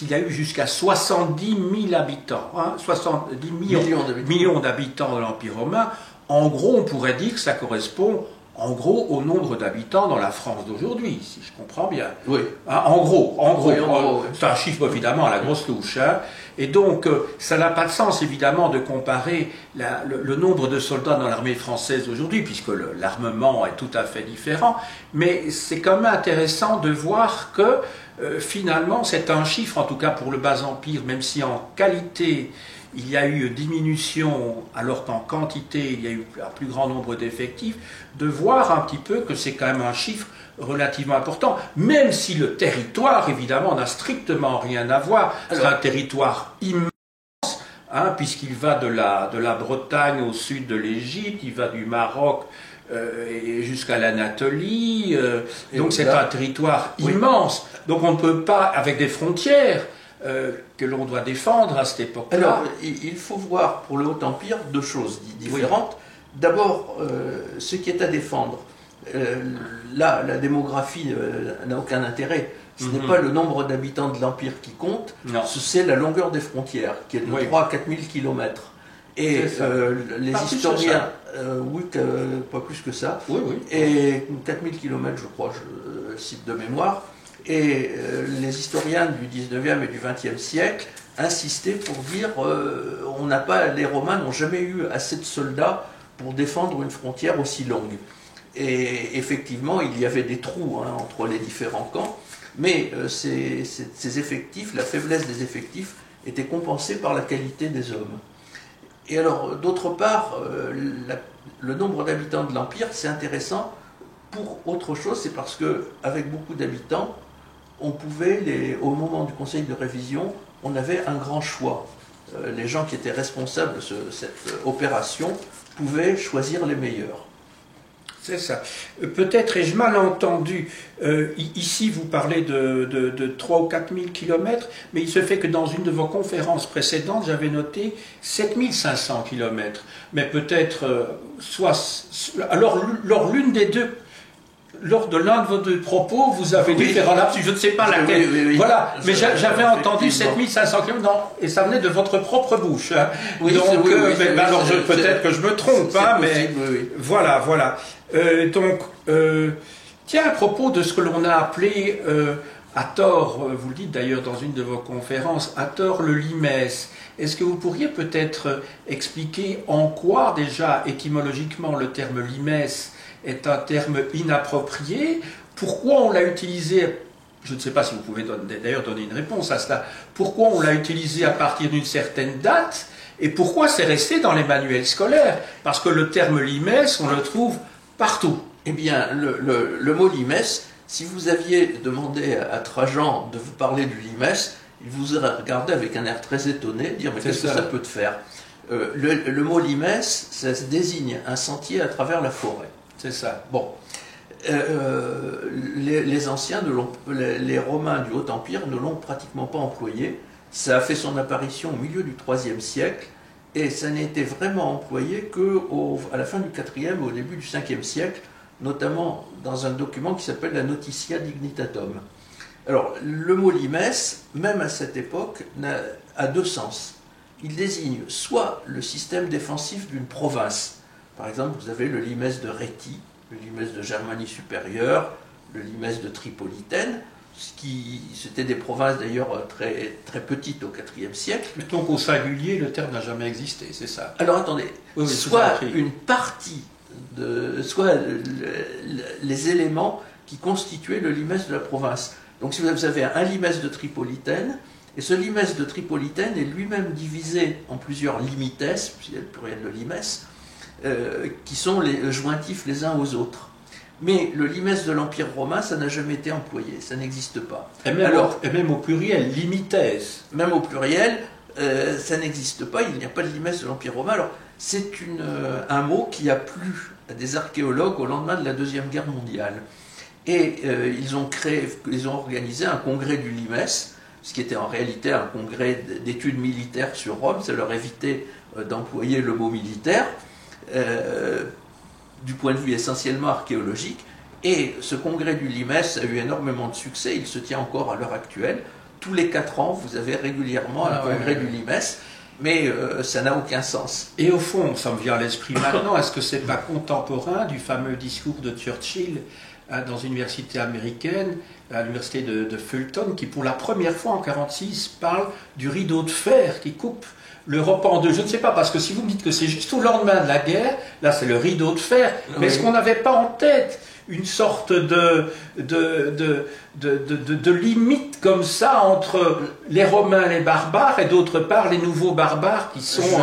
y a eu jusqu'à 70 000 habitants, 70 millions d'habitants de l'Empire romain, en gros, on pourrait dire que ça correspond en gros au nombre d'habitants dans la France d'aujourd'hui, si je comprends bien. Oui. En gros, oui. C'est un chiffre évidemment à la grosse louche. Et donc, ça n'a pas de sens évidemment de comparer le nombre de soldats dans l'armée française aujourd'hui, puisque l'armement est tout à fait différent. Mais c'est quand même intéressant de voir que finalement, c'est un chiffre, en tout cas pour le Bas-Empire, même si en qualité il y a eu diminution, alors qu'en quantité il y a eu un plus grand nombre d'effectifs, de voir un petit peu que c'est quand même un chiffre relativement important, même si le territoire, évidemment, n'a strictement rien à voir. C'est un territoire immense, puisqu'il va de la Bretagne au sud de l'Égypte, il va du Maroc jusqu'à l'Anatolie, donc c'est un territoire immense. Donc on ne peut pas, avec des frontières que l'on doit défendre à cette époque-là. Alors, il faut voir pour le Haut-Empire deux choses différentes. Oui. D'abord, ce qui est à défendre. Là, la démographie n'a aucun intérêt. Ce n'est pas le nombre d'habitants de l'Empire qui compte, c'est la longueur des frontières, qui est de 3 à 4 000 km. Et les historiens, pas plus que ça, et 4 000 km, je crois, je cite de mémoire. Et les historiens du 19e et du 20e siècle insistaient pour dire les Romains n'ont jamais eu assez de soldats pour défendre une frontière aussi longue. Et effectivement, il y avait des trous entre les différents camps, mais ces effectifs, la faiblesse des effectifs, était compensée par la qualité des hommes. Et alors, d'autre part, le nombre d'habitants de l'Empire, c'est intéressant pour autre chose, c'est parce qu'avec beaucoup d'habitants, on pouvait, au moment du conseil de révision, on avait un grand choix. Les gens qui étaient responsables de cette opération pouvaient choisir les meilleurs. C'est ça. Peut-être ai-je mal entendu. Ici, vous parlez de 3 ou 4 000 kilomètres, mais il se fait que dans une de vos conférences précédentes, j'avais noté 7 500 kilomètres. Mais peut-être, alors, l'une des deux. Lors de l'un de vos deux propos, vous avez dû faire un lapsus, je ne sais pas laquelle. Oui. Voilà, mais j'avais entendu 7500 km, et ça venait de votre propre bouche. Hein. Oui, donc, alors peut-être que je me trompe, hein, mais voilà. Tiens, à propos de ce que l'on a appelé, à tort, vous le dites d'ailleurs dans une de vos conférences, à tort le limès. Est-ce que vous pourriez peut-être expliquer en quoi déjà, étymologiquement, le terme limès est un terme inapproprié? Pourquoi on l'a utilisé? Je ne sais pas si vous pouvez d'ailleurs donner une réponse à cela. Pourquoi on l'a utilisé à partir d'une certaine date? Et pourquoi c'est resté dans les manuels scolaires? Parce que le terme limès, on le trouve partout. Eh bien, le mot limès, si vous aviez demandé à Trajan de vous parler du limès, il vous aurait regardé avec un air très étonné, dire mais qu'est-ce que ça peut te faire? Le mot limès, ça désigne un sentier à travers la forêt. C'est ça. Bon. Les anciens, les Romains du Haut-Empire ne l'ont pratiquement pas employé. Ça a fait son apparition au milieu du IIIe siècle et ça n'a été vraiment employé qu'à la fin du IVe, au début du Ve siècle, notamment dans un document qui s'appelle la Notitia Dignitatum. Alors, le mot limès, même à cette époque, a deux sens. Il désigne soit le système défensif d'une province. Par exemple, vous avez le limès de Rhétie, le limès de Germanie supérieure, le limès de Tripolitaine, c'était des provinces d'ailleurs très, très petites au IVe siècle. Donc au singulier, le terme n'a jamais existé, c'est ça? Alors attendez, soit une partie, soit les éléments qui constituaient le limès de la province. Donc si vous avez un limès de Tripolitaine, et ce limès de Tripolitaine est lui-même divisé en plusieurs limites, puisqu'il y a le pluriel de limès, qui sont les jointifs les uns aux autres. Mais le limès de l'Empire romain, ça n'a jamais été employé, ça n'existe pas. Et même au pluriel, limites. Même au pluriel, ça n'existe pas, il n'y a pas de limès de l'Empire romain. Alors, c'est un mot qui a plu à des archéologues au lendemain de la Deuxième Guerre mondiale. Et ils ont organisé un congrès du limès, ce qui était en réalité un congrès d'études militaires sur Rome, ça leur évitait d'employer le mot militaire. Du point de vue essentiellement archéologique, et ce congrès du limès a eu énormément de succès, il se tient encore à l'heure actuelle. Tous les 4 ans, vous avez régulièrement un congrès du limès, mais ça n'a aucun sens. Et au fond, ça me vient à l'esprit maintenant, est-ce que c'est pas contemporain du fameux discours de Churchill dans une université américaine, à l'université de Fulton, qui pour la première fois en 1946 parle du rideau de fer qui coupe l'Europe en deux? Je ne sais pas, parce que si vous me dites que c'est juste au lendemain de la guerre, là c'est le rideau de fer, mais est-ce qu'on n'avait pas en tête une sorte de limite comme ça entre les Romains, les barbares, et d'autre part les nouveaux barbares qui sont...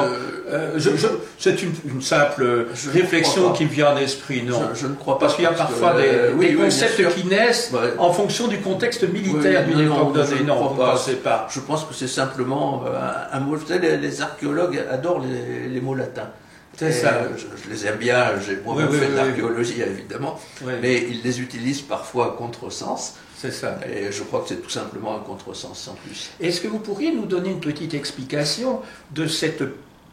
c'est une simple réflexion qui me vient à l'esprit, non? Je ne crois pas. Parce qu'il y a parfois des concepts qui naissent en fonction du contexte militaire d'une époque donnée. Non, vous ne pensez pas. Je pense que c'est simplement un mot. Vous savez, les archéologues adorent les mots latins. C'est ça. Je les aime bien, j'ai moi-même fait de l'archéologie évidemment, mais ils les utilisent parfois à contresens. C'est ça. Et je crois que c'est tout simplement un contresens sans plus. Est-ce que vous pourriez nous donner une petite explication de cette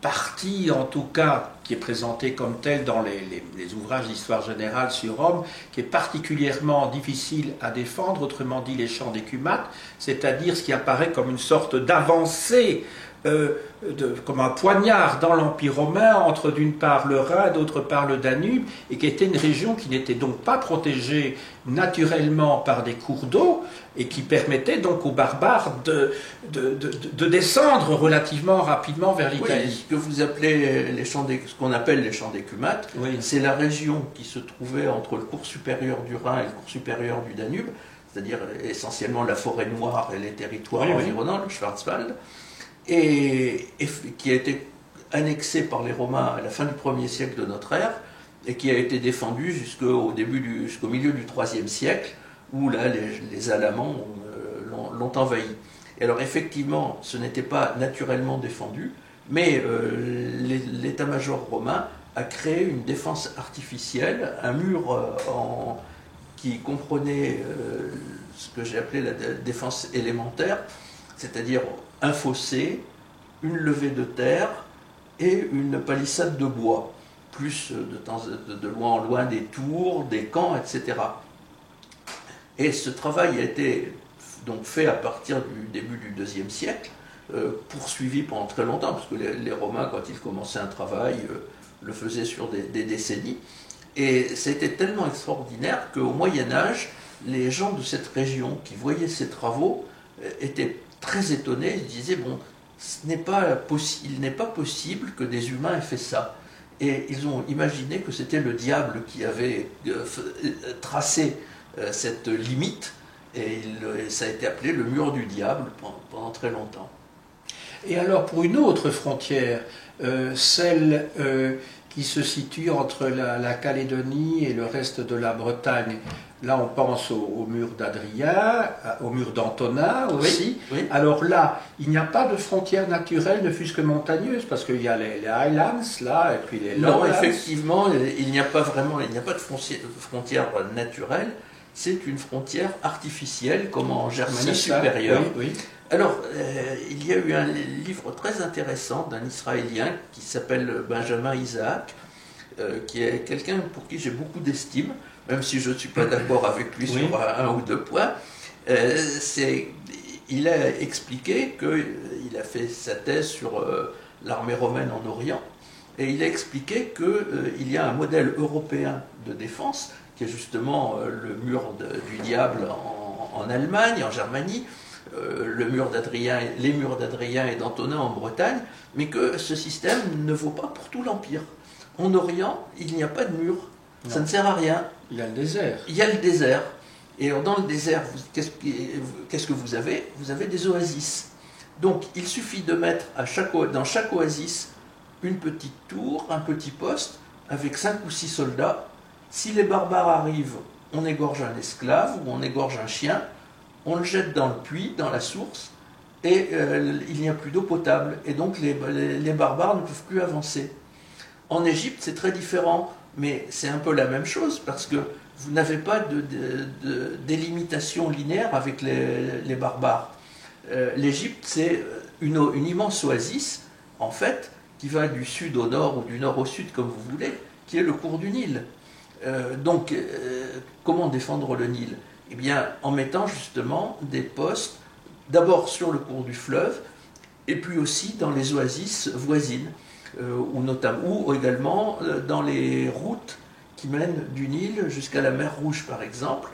partie, en tout cas, qui est présentée comme telle dans les ouvrages d'histoire générale sur Rome, qui est particulièrement difficile à défendre, autrement dit les champs d'écumates, c'est-à-dire ce qui apparaît comme une sorte d'avancée, comme un poignard dans l'Empire romain, entre d'une part le Rhin, d'autre part le Danube, et qui était une région qui n'était donc pas protégée naturellement par des cours d'eau, et qui permettait donc aux barbares de descendre relativement rapidement vers l'Italie. Oui, ce que vous appelez ce qu'on appelle les champs d'écumates, c'est la région qui se trouvait entre le cours supérieur du Rhin et le cours supérieur du Danube, c'est-à-dire essentiellement la forêt noire et les territoires environnants, le Schwarzwald, et qui a été annexé par les Romains à la fin du 1er siècle de notre ère, et qui a été défendue jusqu'au milieu du IIIe siècle, où là les Alamans l'ont envahi. Et alors effectivement, ce n'était pas naturellement défendu, mais l'état-major romain a créé une défense artificielle, un mur qui comprenait ce que j'ai appelé la défense élémentaire, c'est-à-dire un fossé, une levée de terre et une palissade de bois, plus de loin en loin des tours, des camps, etc. Et ce travail a été donc fait à partir du début du IIe siècle, poursuivi pendant très longtemps, parce que les Romains, quand ils commençaient un travail, le faisaient sur des décennies. Et c'était tellement extraordinaire qu'au Moyen-Âge, les gens de cette région qui voyaient ces travaux étaient très étonnés. Ils disaient, bon, il n'est pas possible que des humains aient fait ça. Et ils ont imaginé que c'était le diable qui avait tracé cette limite, et ça a été appelé le mur du diable pendant très longtemps. Et alors pour une autre frontière, celle qui se situe entre la Calédonie et le reste de la Bretagne, là on pense au mur d'Adrien, au mur d'Antona aussi. Oui, oui. Alors là, il n'y a pas de frontière naturelle, ne fût-ce que montagneuse, parce qu'il y a les Highlands là, et puis les Lowlands. Non, effectivement, il n'y a pas de frontière naturelle. C'est une frontière artificielle, comme en Germanie supérieure. Oui, oui. Alors, il y a eu un livre très intéressant d'un Israélien qui s'appelle Benjamin Isaac, qui est quelqu'un pour qui j'ai beaucoup d'estime, même si je ne suis pas d'accord avec lui sur un ou deux points. Il a expliqué qu'il a fait sa thèse sur l'armée romaine en Orient, et il a expliqué qu'il y a un modèle européen de défense, qui est justement le mur du diable en Allemagne, en Germanie, les murs d'Adrien et d'Antona en Bretagne, mais que ce système ne vaut pas pour tout l'Empire. En Orient, il n'y a pas de mur, ça ne sert à rien. Il y a le désert. Il y a le désert. Et dans le désert, qu'est-ce que vous avez? Vous avez des oasis. Donc il suffit de mettre dans chaque oasis une petite tour, un petit poste, avec 5 ou 6 soldats. Si les barbares arrivent, on égorge un esclave ou on égorge un chien, on le jette dans le puits, dans la source, et il n'y a plus d'eau potable. Et donc les barbares ne peuvent plus avancer. En Égypte, c'est très différent, mais c'est un peu la même chose, parce que vous n'avez pas de délimitation linéaire avec les barbares. L'Égypte, c'est une immense oasis, en fait, qui va du sud au nord ou du nord au sud, comme vous voulez, qui est le cours du Nil. Donc, comment défendre le Nil? Eh bien, en mettant justement des postes, d'abord sur le cours du fleuve, et puis aussi dans les oasis voisines, ou également dans les routes qui mènent du Nil jusqu'à la mer Rouge, par exemple.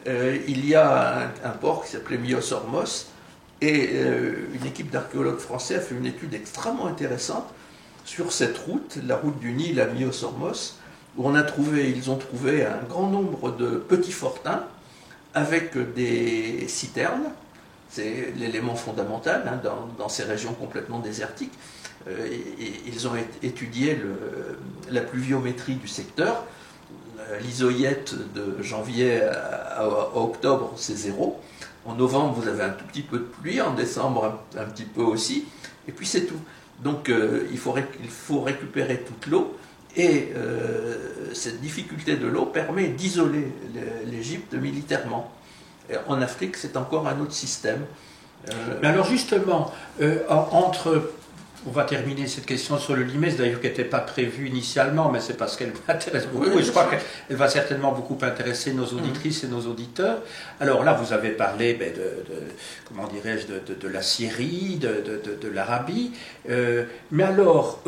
Il y a un port qui s'appelait Myos-Hormos, et une équipe d'archéologues français a fait une étude extrêmement intéressante sur cette route, la route du Nil à Myos-Hormos, où ils ont trouvé un grand nombre de petits fortins avec des citernes. C'est l'élément fondamental dans ces régions complètement désertiques. Ils ont étudié la pluviométrie du secteur. L'isoïette de janvier à octobre, c'est 0. En novembre, vous avez un tout petit peu de pluie. En décembre, un petit peu aussi. Et puis c'est tout. Donc il faut récupérer toute l'eau. Et cette difficulté de l'eau permet d'isoler l'Égypte militairement. Et en Afrique, c'est encore un autre système. Mais alors justement, on va terminer cette question sur le Limès, d'ailleurs qui n'était pas prévue initialement, mais c'est parce qu'elle m'intéresse beaucoup, et je crois qu'elle va certainement beaucoup intéresser nos auditrices et nos auditeurs. Alors là, vous avez parlé comment dirais-je, de la Syrie, de l'Arabie, mais alors,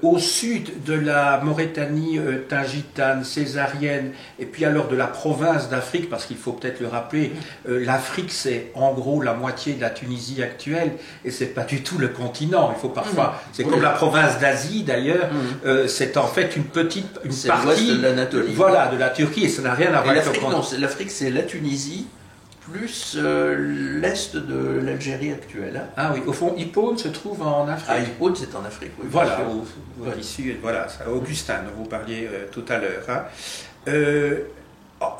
au sud de la Mauritanie tingitane, césarienne, et puis alors de la province d'Afrique, parce qu'il faut peut-être le rappeler, l'Afrique c'est en gros la moitié de la Tunisie actuelle, et c'est pas du tout le continent, il faut parfois, c'est comme la province d'Asie d'ailleurs, c'est en fait une partie l'ouest de l'Anatolie. Voilà, de la Turquie, et ça n'a rien à voir avec le continent. L'Afrique c'est la Tunisie plus l'est de l'Algérie actuelle. Ah oui, au fond, Hippone se trouve en Afrique. Ah, Hippone, c'est en Afrique, oui. Voilà, issu, voilà, Augustin, dont vous parliez tout à l'heure. Hein.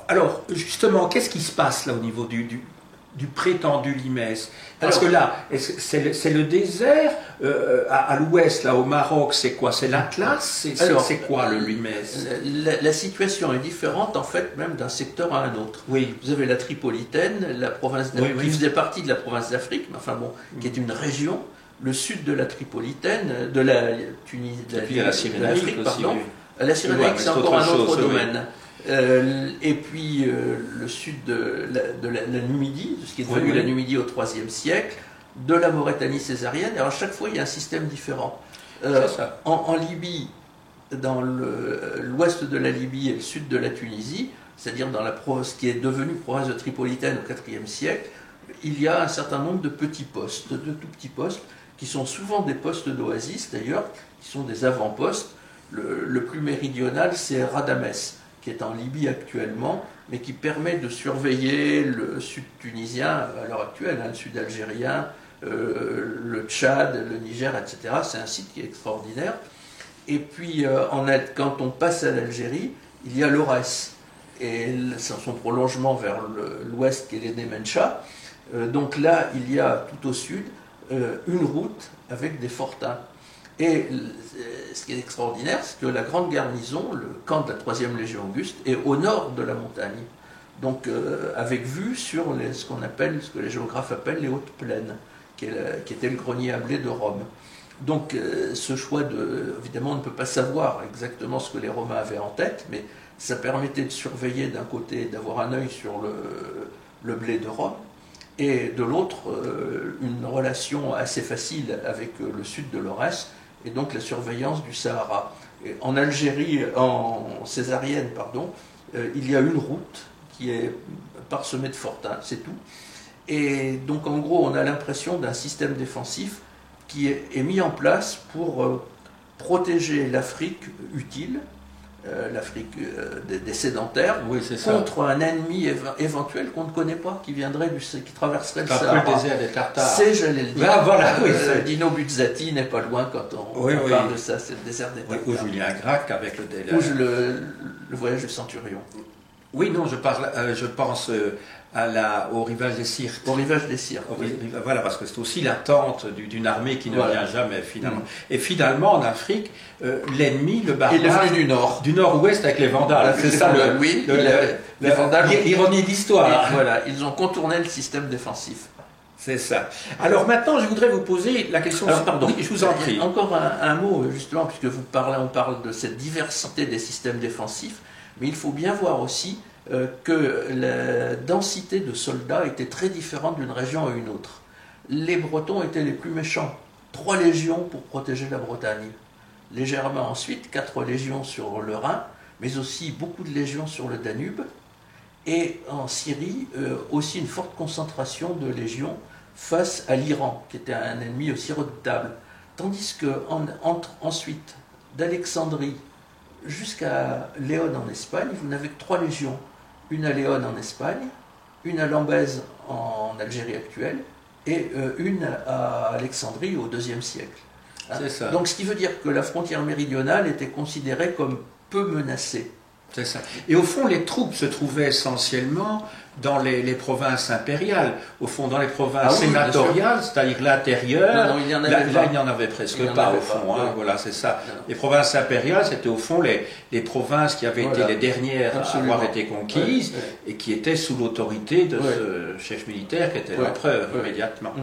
Alors, justement, qu'est-ce qui se passe là au niveau du prétendu limès? Parce que là, c'est le désert, à l'ouest, là, au Maroc, c'est quoi? C'est l'Atlas? C'est quoi le limès? La situation est différente, en fait, même d'un secteur à un autre. Oui. Vous avez la Tripolitaine, la province qui faisait partie de la province d'Afrique, mais enfin bon, qui est une région, le sud de la Tripolitaine, de la Tunisie, de la Cyrénaïque, pardon. La Cyrénaïque, c'est encore un autre domaine. Et puis le sud de la Numidie, ce qui est devenu la Numidie au IIIe siècle, de la Mauritanie césarienne. Alors à chaque fois, il y a un système différent. En Libye, dans l'ouest de la Libye et le sud de la Tunisie, c'est-à-dire dans ce qui est devenu province de Tripolitaine au IVe siècle, il y a un certain nombre de petits postes, de tout petits postes, qui sont souvent des postes d'oasis d'ailleurs, qui sont des avant-postes. Le plus méridional, c'est Radamès, qui est en Libye actuellement, mais qui permet de surveiller le sud tunisien à l'heure actuelle, hein, le sud algérien, le Tchad, le Niger, etc. C'est un site qui est extraordinaire. Et puis, quand on passe à l'Algérie, il y a l'Aurès, et son prolongement vers l'ouest qui est l'Éné Mencha. Donc là, il y a tout au sud une route avec des fortins. Et ce qui est extraordinaire, c'est que la grande garnison, le camp de la 3e Légion Auguste, est au nord de la montagne. Donc avec vue sur ce que les géographes appellent les hautes plaines, qui était le grenier à blé de Rome. Donc ce choix évidemment, on ne peut pas savoir exactement ce que les Romains avaient en tête, mais ça permettait de surveiller d'un côté, d'avoir un œil sur le blé de Rome, et de l'autre, une relation assez facile avec le sud de l'Aurès, et donc la surveillance du Sahara. Et en Algérie, en césarienne, pardon, il y a une route qui est parsemée de fortins, c'est tout. Et donc en gros, on a l'impression d'un système défensif qui est mis en place pour protéger l'Afrique utile, l'Afrique des sédentaires, contre un ennemi éventuel qu'on ne connaît pas, qui traverserait le Sahara. Le désert des Tartares. C'est, j'allais le dire, voilà, Dino Buzzati n'est pas loin quand on parle de ça, c'est le désert des Tartares. Ou Julien Gracq avec le délai. Ou le voyage du Centurion. Oui, non, je pense au rivage des Sirtes. Au rivage des Sirtes. Voilà, parce que c'est aussi l'attente d'une armée qui ne vient jamais, finalement. Et finalement, en Afrique, l'ennemi, le barbare... Il est venu du nord. Du nord-ouest avec les Vandales. C'est ça, les Vandales. L'ironie de l'histoire. Voilà, ils ont contourné le système défensif. C'est ça. Alors maintenant, je voudrais vous poser la question... pardon, oui, je vous en prie. Encore un mot, justement, puisque on parle de cette diversité des systèmes défensifs, mais il faut bien voir aussi que la densité de soldats était très différente d'une région à une autre. Les Bretons étaient les plus méchants. 3 légions pour protéger la Bretagne. Les Germains ensuite, 4 légions sur le Rhin, mais aussi beaucoup de légions sur le Danube. Et en Syrie, aussi une forte concentration de légions face à l'Iran, qui était un ennemi aussi redoutable. Tandis que ensuite, d'Alexandrie jusqu'à Léon en Espagne, vous n'avez que 3 légions. Une à Léon en Espagne, une à Lambèse en Algérie actuelle, et une à Alexandrie au IIe siècle. C'est ça. Donc ce qui veut dire que la frontière méridionale était considérée comme peu menacée. C'est ça. Et au fond, les troupes se trouvaient essentiellement dans les provinces impériales. Au fond, dans les provinces sénatoriales, c'est-à-dire l'intérieur, il n'y en avait presque pas, au fond. Voilà, c'est ça. Non. Les provinces impériales, c'était au fond les provinces qui avaient été les dernières à avoir été conquises et qui étaient sous l'autorité de ce chef militaire qui était l'empereur immédiatement.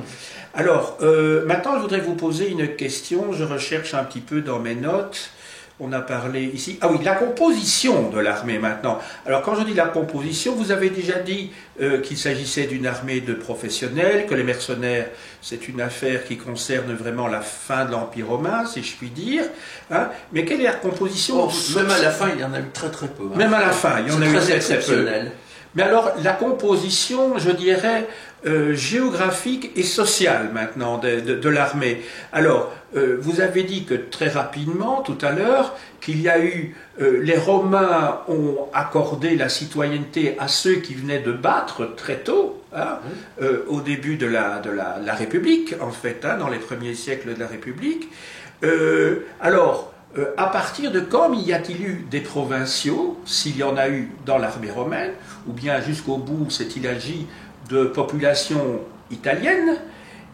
Alors, maintenant, je voudrais vous poser une question. Je recherche un petit peu dans mes notes. On a parlé ici... Ah oui, la composition de l'armée maintenant. Alors quand je dis la composition, vous avez déjà dit qu'il s'agissait d'une armée de professionnels, que les mercenaires, c'est une affaire qui concerne vraiment la fin de l'Empire romain, si je puis dire. Hein. Mais quelle est la composition Même à la fin, il y en a eu très très peu. Hein. Même à la fin, il y en a eu très peu. Mais alors, la composition, je dirais, géographique et sociale maintenant de l'armée. Alors, vous avez dit que très rapidement, tout à l'heure, qu'il y a eu... les Romains ont accordé la citoyenneté à ceux qui venaient de battre très tôt, hein, au début de la République, en fait, hein, dans les premiers siècles de la République. À partir de quand y a-t-il eu des provinciaux, s'il y en a eu dans l'armée romaine, ou bien jusqu'au bout s'est-il agi de populations italiennes,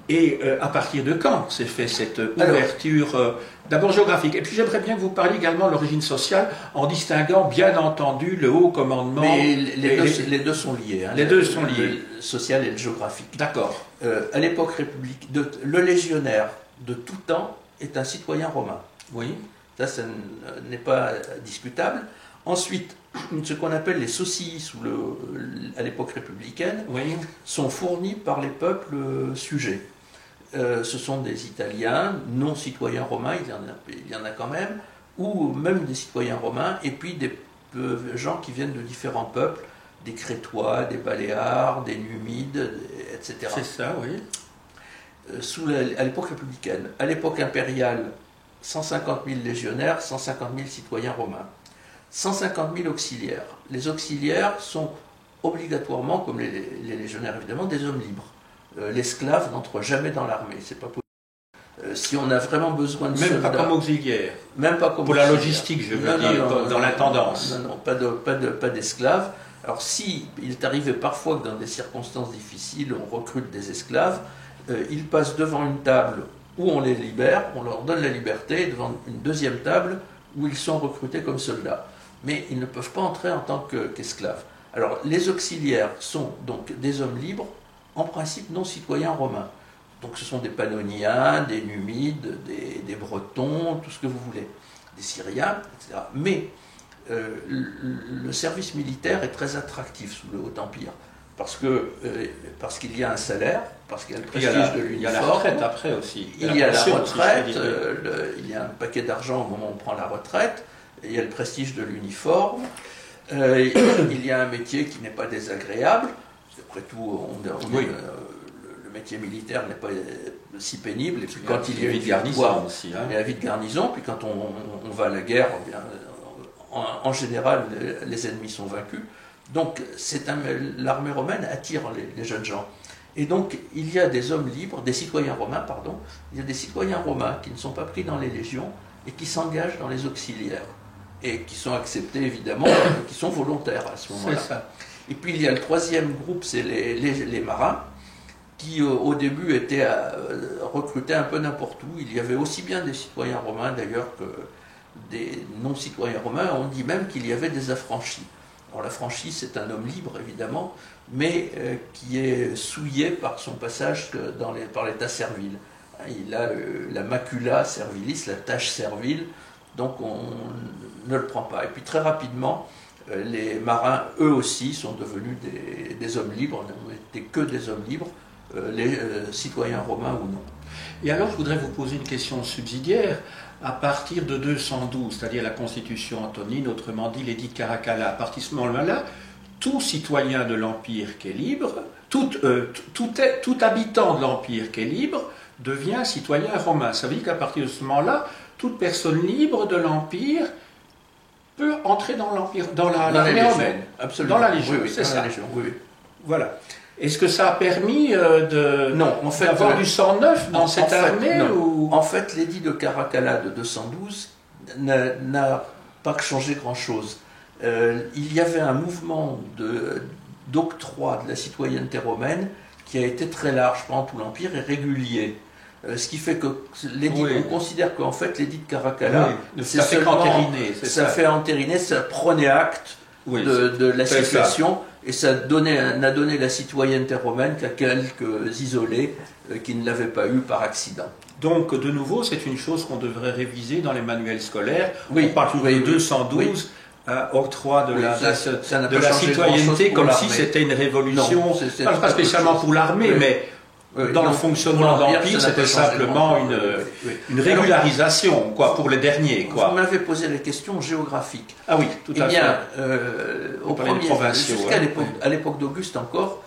et à partir de quand s'est fait cette ouverture d'abord géographique? Et puis j'aimerais bien que vous parliez également de l'origine sociale, en distinguant bien entendu le haut commandement. Mais les deux sont liés. Hein, les deux sont liés. Le social et le géographique. D'accord. À l'époque républicaine, le légionnaire de tout temps est un citoyen romain. Oui. Ça n'est pas discutable. Ensuite, ce qu'on appelle les socii à l'époque républicaine sont fournis par les peuples sujets. Ce sont des Italiens, non citoyens romains, il y en a quand même, ou même des citoyens romains, et puis des gens qui viennent de différents peuples, des Crétois, des Baléares, des Numides, etc. C'est ça, oui. À l'époque républicaine. À l'époque impériale, 150 000 légionnaires, 150 000 citoyens romains. 150 000 auxiliaires. Les auxiliaires sont obligatoirement, comme les légionnaires évidemment, des hommes libres. L'esclave n'entre jamais dans l'armée, c'est pas possible. Si on a vraiment besoin de même soldats, pas comme auxiliaire. Même pas comme pour auxiliaire. La logistique, je veux dire, dans la tendance. Non, pas d'esclaves. Alors si il est arrivé parfois que dans des circonstances difficiles, on recrute des esclaves, ils passent devant une table où on les libère, on leur donne la liberté, devant une deuxième table où ils sont recrutés comme soldats. Mais ils ne peuvent pas entrer en tant qu'esclaves. Alors les auxiliaires sont donc des hommes libres, en principe non citoyens romains. Donc ce sont des Pannoniens, des Numides, des Bretons, tout ce que vous voulez, des Syriens, etc. Mais le service militaire est très attractif sous le Haut-Empire, parce qu'il y a un salaire, parce qu'il y a le prestige de l'uniforme. Il y a la retraite après aussi. Il y a la retraite, il y a un paquet d'argent au moment où on prend la retraite, il y a le prestige de l'uniforme, il y a un métier qui n'est pas désagréable. Après tout, le métier militaire n'est pas si pénible. Et puis quand il y a une garnison aussi, il y a la vie de garnison. Puis quand on va à la guerre, bien, en général, les ennemis sont vaincus. Donc l'armée romaine attire les jeunes gens. Et donc il y a des hommes libres, des citoyens romains, pardon. Il y a des citoyens romains qui ne sont pas pris dans les légions et qui s'engagent dans les auxiliaires et qui sont acceptés évidemment, qui sont volontaires à ce moment-là. Et puis il y a le troisième groupe, c'est les marins, qui au début étaient recrutés un peu n'importe où. Il y avait aussi bien des citoyens romains d'ailleurs que des non-citoyens romains. On dit même qu'il y avait des affranchis. Alors l'affranchi, c'est un homme libre évidemment, mais qui est souillé par son passage par l'état servile. Il a la macula servilis, la tâche servile, donc on ne le prend pas. Et puis très rapidement, les marins, eux aussi, sont devenus des hommes libres, n'étaient que des hommes libres, les citoyens romains ou non. Et alors, je voudrais vous poser une question subsidiaire. À partir de 212, c'est-à-dire la Constitution antonine, autrement dit l'édit de Caracalla, à partir de ce moment-là, tout citoyen de l'Empire qui est libre, tout habitant de l'Empire qui est libre, devient citoyen romain. Ça veut dire qu'à partir de ce moment-là, toute personne libre de l'Empire peut entrer dans l'Empire, dans l'armée romaine. Absolument. Dans la Légion, oui, c'est ça. Légion, oui. Voilà. Est-ce que ça a permis d'avoir du sang neuf dans cette armée ou... En fait, l'édit de Caracalla de 212 n'a pas changé grand-chose. Il y avait un mouvement d'octroi de la citoyenneté romaine qui a été très large pendant tout l'Empire et régulier. Ce qui fait que on considère qu'en fait l'édit de Caracalla, ça fait qu'entériner. Ça fait entériner, ça prenait acte de la situation. Et ça n'a donné la citoyenneté romaine qu'à quelques isolés qui ne l'avaient pas eu par accident. Donc, de nouveau, c'est une chose qu'on devrait réviser dans les manuels scolaires. On parle toujours de 212, octroi de la citoyenneté, comme si c'était une révolution, pas spécialement pour l'armée, mais dans le fonctionnement de l'Empire, c'était simplement une régularisation pour les derniers. Vous m'avez posé la question géographique. Ah oui, tout à fait. Jusqu'à l'époque d'Auguste encore,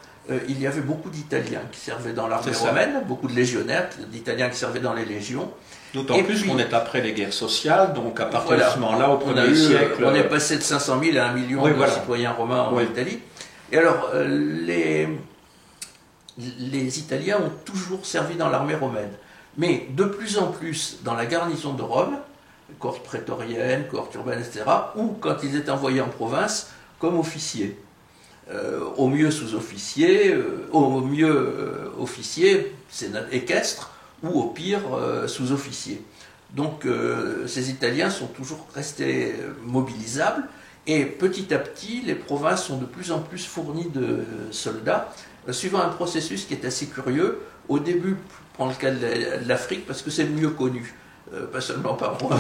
il y avait beaucoup d'Italiens qui servaient dans l'armée romaine, beaucoup de légionnaires, d'Italiens qui servaient dans les légions. D'autant plus qu'on est après les guerres sociales, donc à partir de ce moment-là, au 1er siècle... On est passé de 500 000 à 1 million de citoyens romains en Italie. Et alors, les Italiens ont toujours servi dans l'armée romaine. Mais de plus en plus dans la garnison de Rome, cohorte prétorienne, cohorte urbaine, etc., ou quand ils étaient envoyés en province comme officiers. Au mieux sous-officiers, au mieux officiers, équestres, ou au pire sous-officiers. Donc ces Italiens sont toujours restés mobilisables, et petit à petit, les provinces sont de plus en plus fournies de soldats, suivant un processus qui est assez curieux. Au début, prends le cas de l'Afrique, parce que c'est le mieux connu. Pas seulement par moi,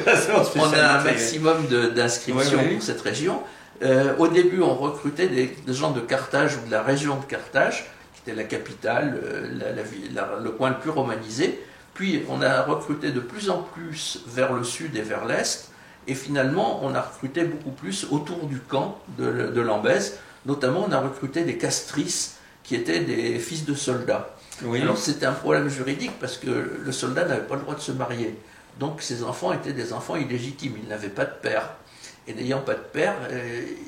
parce qu'on a un maximum d'inscriptions pour cette région. Au début, on recrutait des gens de Carthage ou de la région de Carthage, qui était la capitale, le coin le plus romanisé. Puis, on a recruté de plus en plus vers le sud et vers l'est. Et finalement, on a recruté beaucoup plus autour du camp de Lambèse. Notamment, on a recruté des castrices qui étaient des fils de soldats. Oui. Alors c'était un problème juridique parce que le soldat n'avait pas le droit de se marier. Donc ses enfants étaient des enfants illégitimes, ils n'avaient pas de père. Et n'ayant pas de père,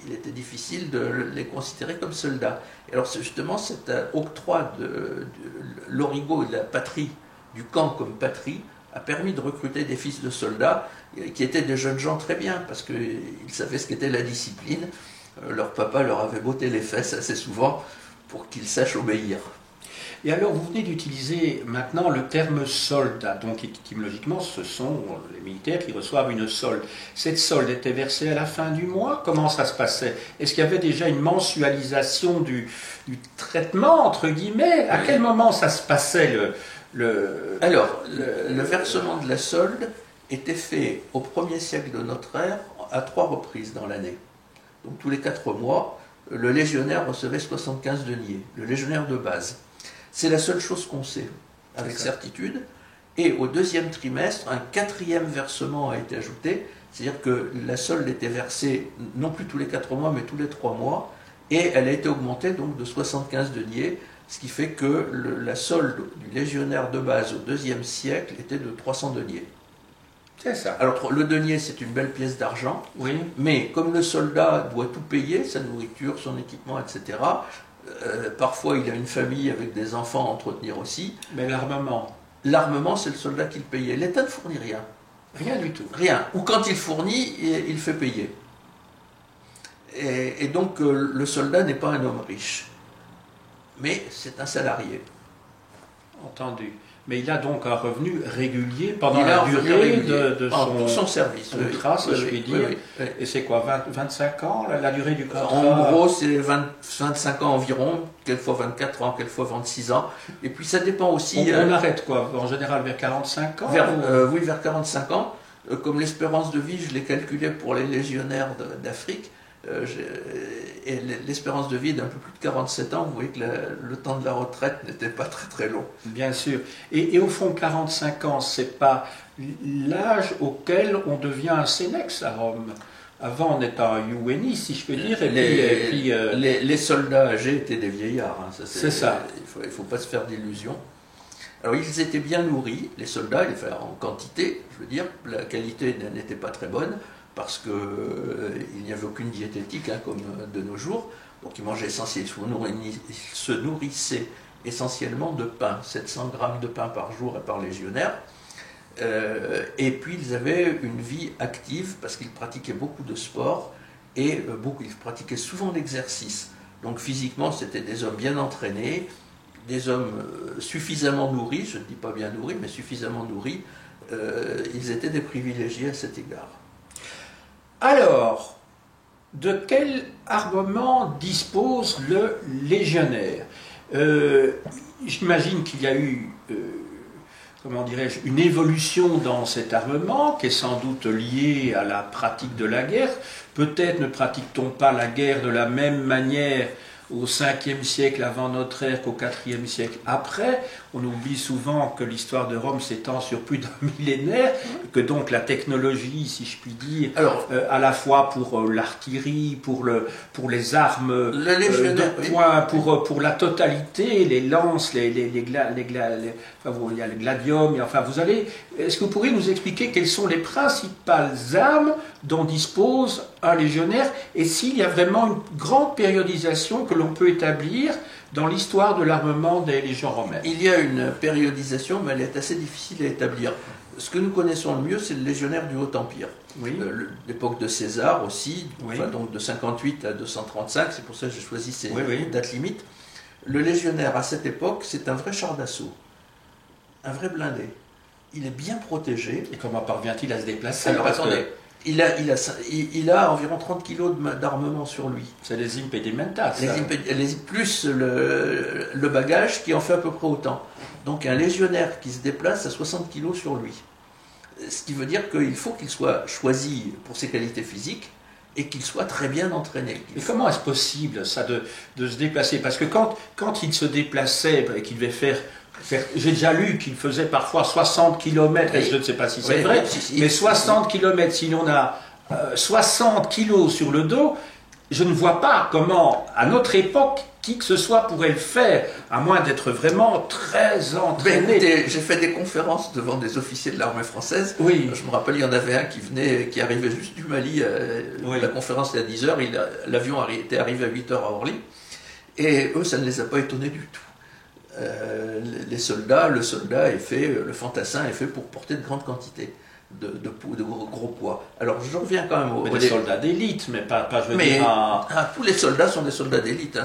il était difficile de les considérer comme soldats. Et alors justement cet octroi de l'origo et de la patrie, du camp comme patrie, a permis de recruter des fils de soldats qui étaient des jeunes gens très bien parce qu'ils savaient ce qu'était la discipline. Leur papa leur avait botté les fesses assez souvent pour qu'ils sachent obéir. Et alors, vous venez d'utiliser maintenant le terme soldat. Donc, étymologiquement, ce sont les militaires qui reçoivent une solde. Cette solde était versée à la fin du mois. Comment ça se passait? Est-ce qu'il y avait déjà une mensualisation du traitement, entre guillemets? À quel moment ça se passait Alors, le versement de la solde était fait au 1er siècle de notre ère à 3 reprises dans l'année. Donc, tous les 4 mois, le légionnaire recevait 75 deniers, le légionnaire de base. C'est la seule chose qu'on sait avec certitude. Et au 2e trimestre, un 4e versement a été ajouté, c'est-à-dire que la solde était versée non plus tous les 4 mois, mais tous les 3 mois, et elle a été augmentée donc de 75 deniers, ce qui fait que la solde du légionnaire de base au 2e siècle était de 300 deniers. C'est ça. Alors le denier, c'est une belle pièce d'argent, oui. Mais comme le soldat doit tout payer, sa nourriture, son équipement, etc., parfois il a une famille avec des enfants à entretenir aussi. Mais l'armement? L'armement, c'est le soldat qui le payait. L'État ne fournit rien. Rien du tout. Rien. Ou quand il fournit, il fait payer. Et donc le soldat n'est pas un homme riche. Mais c'est un salarié. Entendu. Mais il a donc un revenu régulier pendant la durée de son service. Contrat, si je puis dire. Oui. Et c'est quoi, 25 ans, la durée du contrat? En gros, c'est 25 ans environ, quelquefois 24 ans, quelquefois 26 ans. Et puis ça dépend aussi... On arrête quoi, en général vers 45 ans? Oui, vers 45 ans. Comme l'espérance de vie, je l'ai calculé pour les légionnaires d'Afrique. Et l'espérance de vie d'un peu plus de 47 ans, vous voyez que le temps de la retraite n'était pas très très long. Bien sûr. Et au fond, 45 ans, c'est pas l'âge auquel on devient un sénex à Rome. Avant, on était un iueni, si je peux dire. Les soldats âgés étaient des vieillards. Hein, c'est ça. Il ne faut pas se faire d'illusions. Alors, ils étaient bien nourris, les soldats, en quantité, je veux dire. La qualité n'était pas très bonne, parce qu'il n'y avait aucune diététique comme de nos jours. Donc ils mangeaient essentiellement, ils se nourrissaient essentiellement de pain, 700 grammes de pain par jour et par légionnaire. Et puis ils avaient une vie active parce qu'ils pratiquaient beaucoup de sport et ils pratiquaient souvent l'exercice. Donc physiquement, c'était des hommes bien entraînés, des hommes suffisamment nourris, je ne dis pas bien nourris, mais suffisamment nourris. Ils étaient des privilégiés à cet égard. Alors, de quel armement dispose le légionnaire? J'imagine qu'il y a eu, comment dirais-je, une évolution dans cet armement qui est sans doute liée à la pratique de la guerre. Peut-être ne pratique-t-on pas la guerre de la même manière au 5e siècle avant notre ère qu'au 4e siècle après. On oublie souvent que l'histoire de Rome s'étend sur plus d'un millénaire, que donc la technologie, si je puis dire, à la fois pour l'artillerie, pour les armes de poing, pour la totalité, les lances, il y a le gladium, enfin vous allez... Est-ce que vous pourriez nous expliquer quelles sont les principales armes dont dispose un légionnaire et s'il y a vraiment une grande périodisation que l'on peut établir dans l'histoire de l'armement des légions romaines. Il y a une périodisation, mais elle est assez difficile à établir. Ce que nous connaissons le mieux, c'est le légionnaire du Haut-Empire. Oui. L'époque de César aussi, Oui. enfin, donc de 58 à 235, c'est pour ça que j'ai choisi ces Oui. dates limites. Le légionnaire, à cette époque, c'est un vrai char d'assaut, un vrai blindé. Il est bien protégé. Et comment parvient-il à se déplacer? Alors attendez, il a environ 30 kilos d'armement sur lui. C'est les impedimentas. Plus le bagage qui en fait à peu près autant. Donc un légionnaire qui se déplace a 60 kilos sur lui. Ce qui veut dire qu'il faut qu'il soit choisi pour ses qualités physiques et qu'il soit très bien entraîné. Mais comment est-ce possible ça de se déplacer? Parce que quand il se déplaçait et qu'il devait faire j'ai déjà lu qu'il faisait parfois 60 km, et je ne sais pas si c'est vrai, mais 60 km, si l'on a 60 kilos sur le dos, je ne vois pas comment, à notre époque, qui que ce soit pourrait le faire, à moins d'être vraiment très entraîné. J'ai fait des conférences devant des officiers de l'armée française. Oui. Je me rappelle, il y en avait un qui arrivait juste du Mali. Oui. La conférence était à 10h, l'avion était arrivé à 8h à Orly. Et eux, ça ne les a pas étonnés du tout. Le soldat est fait, le fantassin est fait pour porter de grandes quantités de gros poids. Alors je reviens quand même des soldats d'élite, mais pas je veux dire. Tous les soldats sont des soldats d'élite. Hein,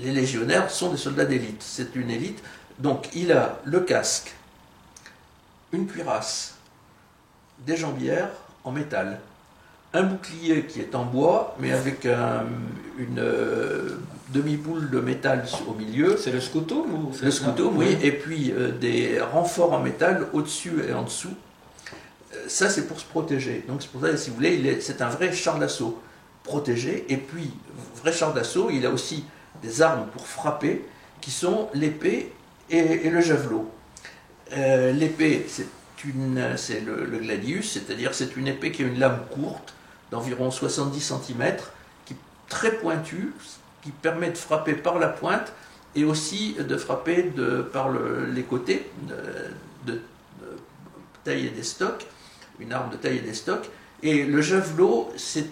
les légionnaires sont des soldats d'élite. C'est une élite. Donc il a le casque, une cuirasse, des jambières en métal, un bouclier qui est en bois, mais avec une demi-boule de métal au milieu. C'est le scutum Le scutum, oui. Et puis des renforts en métal au-dessus et en dessous. Ça, c'est pour se protéger. Donc, c'est pour ça, si vous voulez, c'est un vrai char d'assaut protégé. Et puis, vrai char d'assaut, il a aussi des armes pour frapper, qui sont l'épée et le javelot. L'épée, c'est le gladius, c'est-à-dire c'est une épée qui a une lame courte, d'environ 70 cm, qui est très pointue, qui permet de frapper par la pointe et aussi de frapper par les côtés, de taille et des stocks, une arme de taille et des stocks. Et le javelot, c'est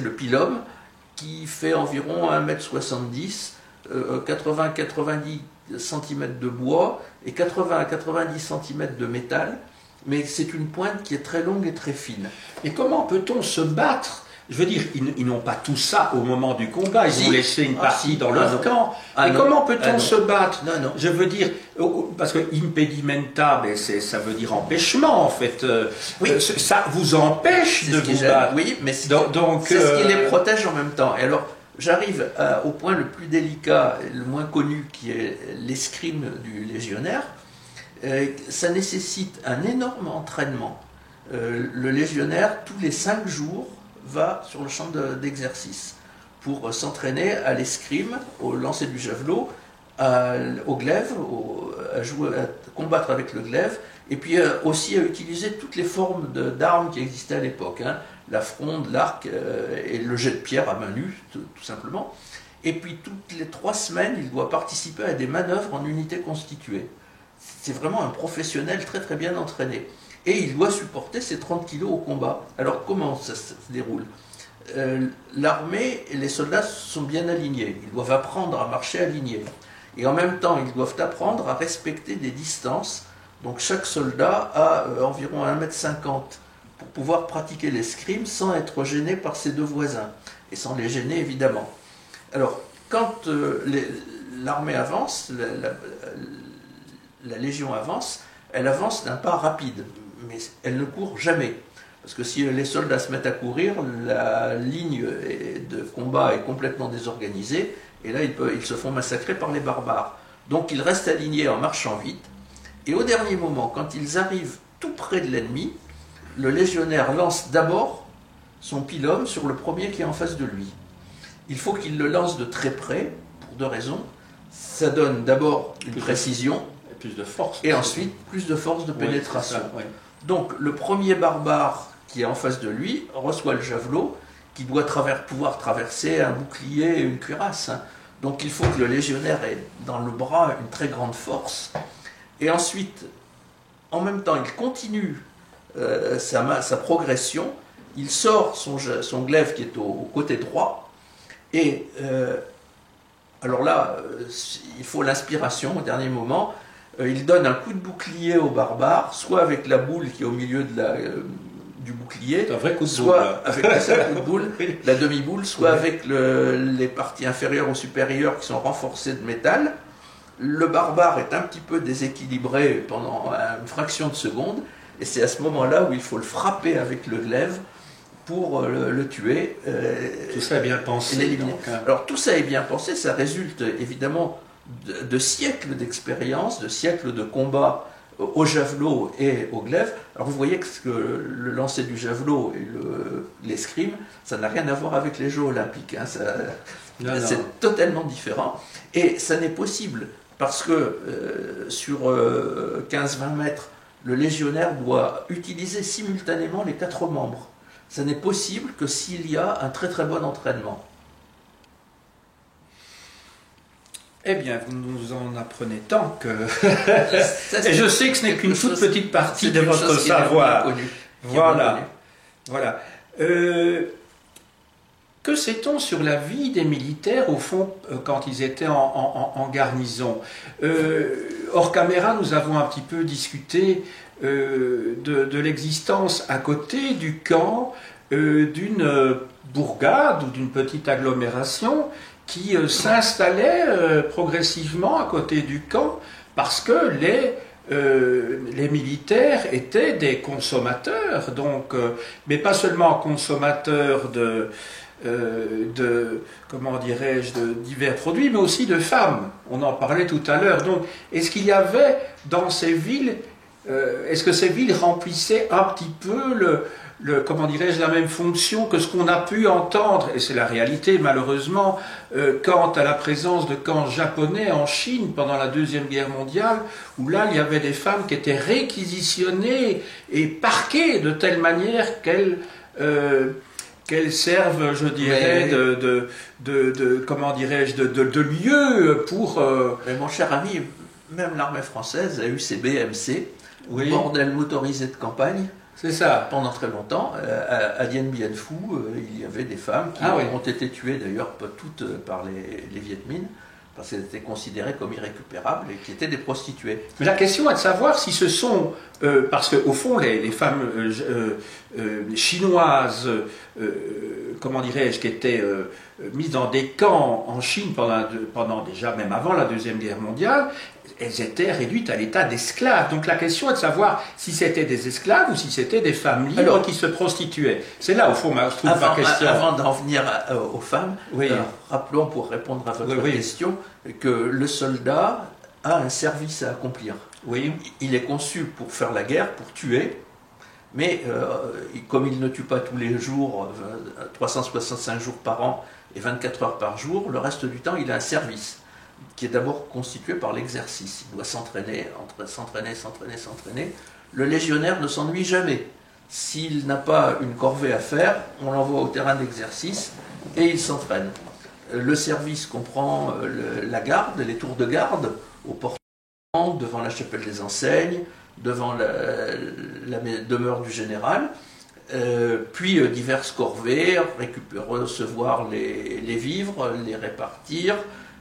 le pilum, qui fait environ 1,70 m, 80-90 cm de bois et 80 à 90 cm de métal. Mais c'est une pointe qui est très longue et très fine. Et comment peut-on se battre? Je veux dire, ils n'ont pas tout ça au moment du combat, ils ont laissé une partie dans leur camp. Et comment peut-on se battre? Non. Je veux dire, parce que impedimenta, ça veut dire empêchement en fait. Oui. Ça vous empêche de vous battre. Oui, mais c'est ce qui les protège en même temps. Et alors, j'arrive au point le plus délicat, le moins connu, qui est l'escrime du légionnaire. Ça nécessite un énorme entraînement. Le légionnaire, tous les 5 jours, va sur le champ d'exercice pour s'entraîner à l'escrime, au lancer du javelot, au glaive, à combattre avec le glaive, et puis aussi à utiliser toutes les formes d'armes qui existaient à l'époque, hein, la fronde, l'arc et le jet de pierre à main nue, tout simplement. Et puis toutes les 3 semaines, il doit participer à des manœuvres en unités constituées. C'est vraiment un professionnel très très bien entraîné. Et il doit supporter ses 30 kilos au combat. Alors comment ça se déroule? L'armée et les soldats sont bien alignés. Ils doivent apprendre à marcher alignés. Et en même temps, ils doivent apprendre à respecter des distances. Donc chaque soldat a environ 1,50 m pour pouvoir pratiquer l'escrime sans être gêné par ses 2 voisins. Et sans les gêner évidemment. Alors quand l'armée avance, la légion avance, elle avance d'un pas rapide, mais elle ne court jamais. Parce que si les soldats se mettent à courir, la ligne de combat est complètement désorganisée, et là ils se font massacrer par les barbares. Donc ils restent alignés en marchant vite, et au dernier moment, quand ils arrivent tout près de l'ennemi, le légionnaire lance d'abord son pilum sur le premier qui est en face de lui. Il faut qu'il le lance de très près, pour 2 raisons. Ça donne d'abord une précision, plus de force. Et ensuite, plus de force de pénétration. Oui, Donc, le premier barbare qui est en face de lui reçoit le javelot, qui doit pouvoir traverser un bouclier et une cuirasse. Donc, il faut que le légionnaire ait dans le bras une très grande force. Et ensuite, en même temps, il continue sa progression. Il sort son glaive qui est au côté droit. Et Alors là, il faut l'inspiration au dernier moment. Il donne un coup de bouclier au barbare, soit avec la boule qui est au milieu du bouclier, un vrai coup de soit boule, avec un coup de boule, la demi-boule, soit avec les parties inférieures ou supérieures qui sont renforcées de métal. Le barbare est un petit peu déséquilibré pendant une fraction de seconde, et c'est à ce moment-là où il faut le frapper avec le glaive pour le tuer. Tout ça est bien pensé. Donc, hein. Alors tout ça est bien pensé, ça résulte évidemment de siècles d'expérience, de siècles de combat au javelot et au glaive. Alors vous voyez que le lancer du javelot et l'escrime, ça n'a rien à voir avec les Jeux olympiques. Hein, c'est totalement différent. Et ça n'est possible parce que sur 15-20 mètres, le légionnaire doit utiliser simultanément les 4 membres. Ça n'est possible que s'il y a un très très bon entraînement. Eh bien, vous nous en apprenez tant que... Et je sais que ce n'est qu'une toute petite partie de votre savoir. Voilà. Voilà. Que sait-on sur la vie des militaires, au fond, quand ils étaient en garnison? Hors caméra, nous avons un petit peu discuté de l'existence à côté du camp d'une bourgade ou d'une petite agglomération qui s'installait progressivement à côté du camp parce que les militaires étaient des consommateurs, donc, mais pas seulement consommateurs comment dirais-je, de divers produits, mais aussi de femmes. On en parlait tout à l'heure. Donc, est-ce qu'il y avait dans ces villes, est-ce que ces villes remplissaient un petit peu comment dirais-je, la même fonction que ce qu'on a pu entendre, et c'est la réalité malheureusement, quant à la présence de camps japonais en Chine pendant la Deuxième Guerre mondiale, où là il y avait des femmes qui étaient réquisitionnées et parquées de telle manière qu'elles servent, je dirais, comment dirais-je, de lieu pour... Mais mon cher ami, même l'armée française a eu ses BMC, oui. Bordel motorisé de campagne. C'est ça. Pendant très longtemps, à Dien Bien Phu, il y avait des femmes qui ont été tuées, d'ailleurs pas toutes par les Viet Minh, parce qu'elles étaient considérées comme irrécupérables et qui étaient des prostituées. Mais la question est de savoir si ce sont... parce qu'au fond, les femmes chinoises, comment dirais-je, qui étaient mises dans des camps en Chine pendant déjà, même avant la Deuxième Guerre mondiale, elles étaient réduites à l'état d'esclaves. Donc la question est de savoir si c'était des esclaves ou si c'était des femmes libres qui se prostituaient. C'est là, au fond, je trouve ma question. Avant d'en venir aux femmes, rappelons, pour répondre à votre question, que le soldat a un service à accomplir. Oui. Il est conçu pour faire la guerre, pour tuer, mais comme il ne tue pas tous les jours, 365 jours par an et 24 heures par jour, le reste du temps, il a un service qui est d'abord constitué par l'exercice. Il doit s'entraîner. Le légionnaire ne s'ennuie jamais. S'il n'a pas une corvée à faire, on l'envoie au terrain d'exercice et il s'entraîne. Le service comprend la garde, les tours de garde, au portant, devant la chapelle des enseignes, devant la demeure du général, puis diverses corvées, recevoir les vivres, les répartir,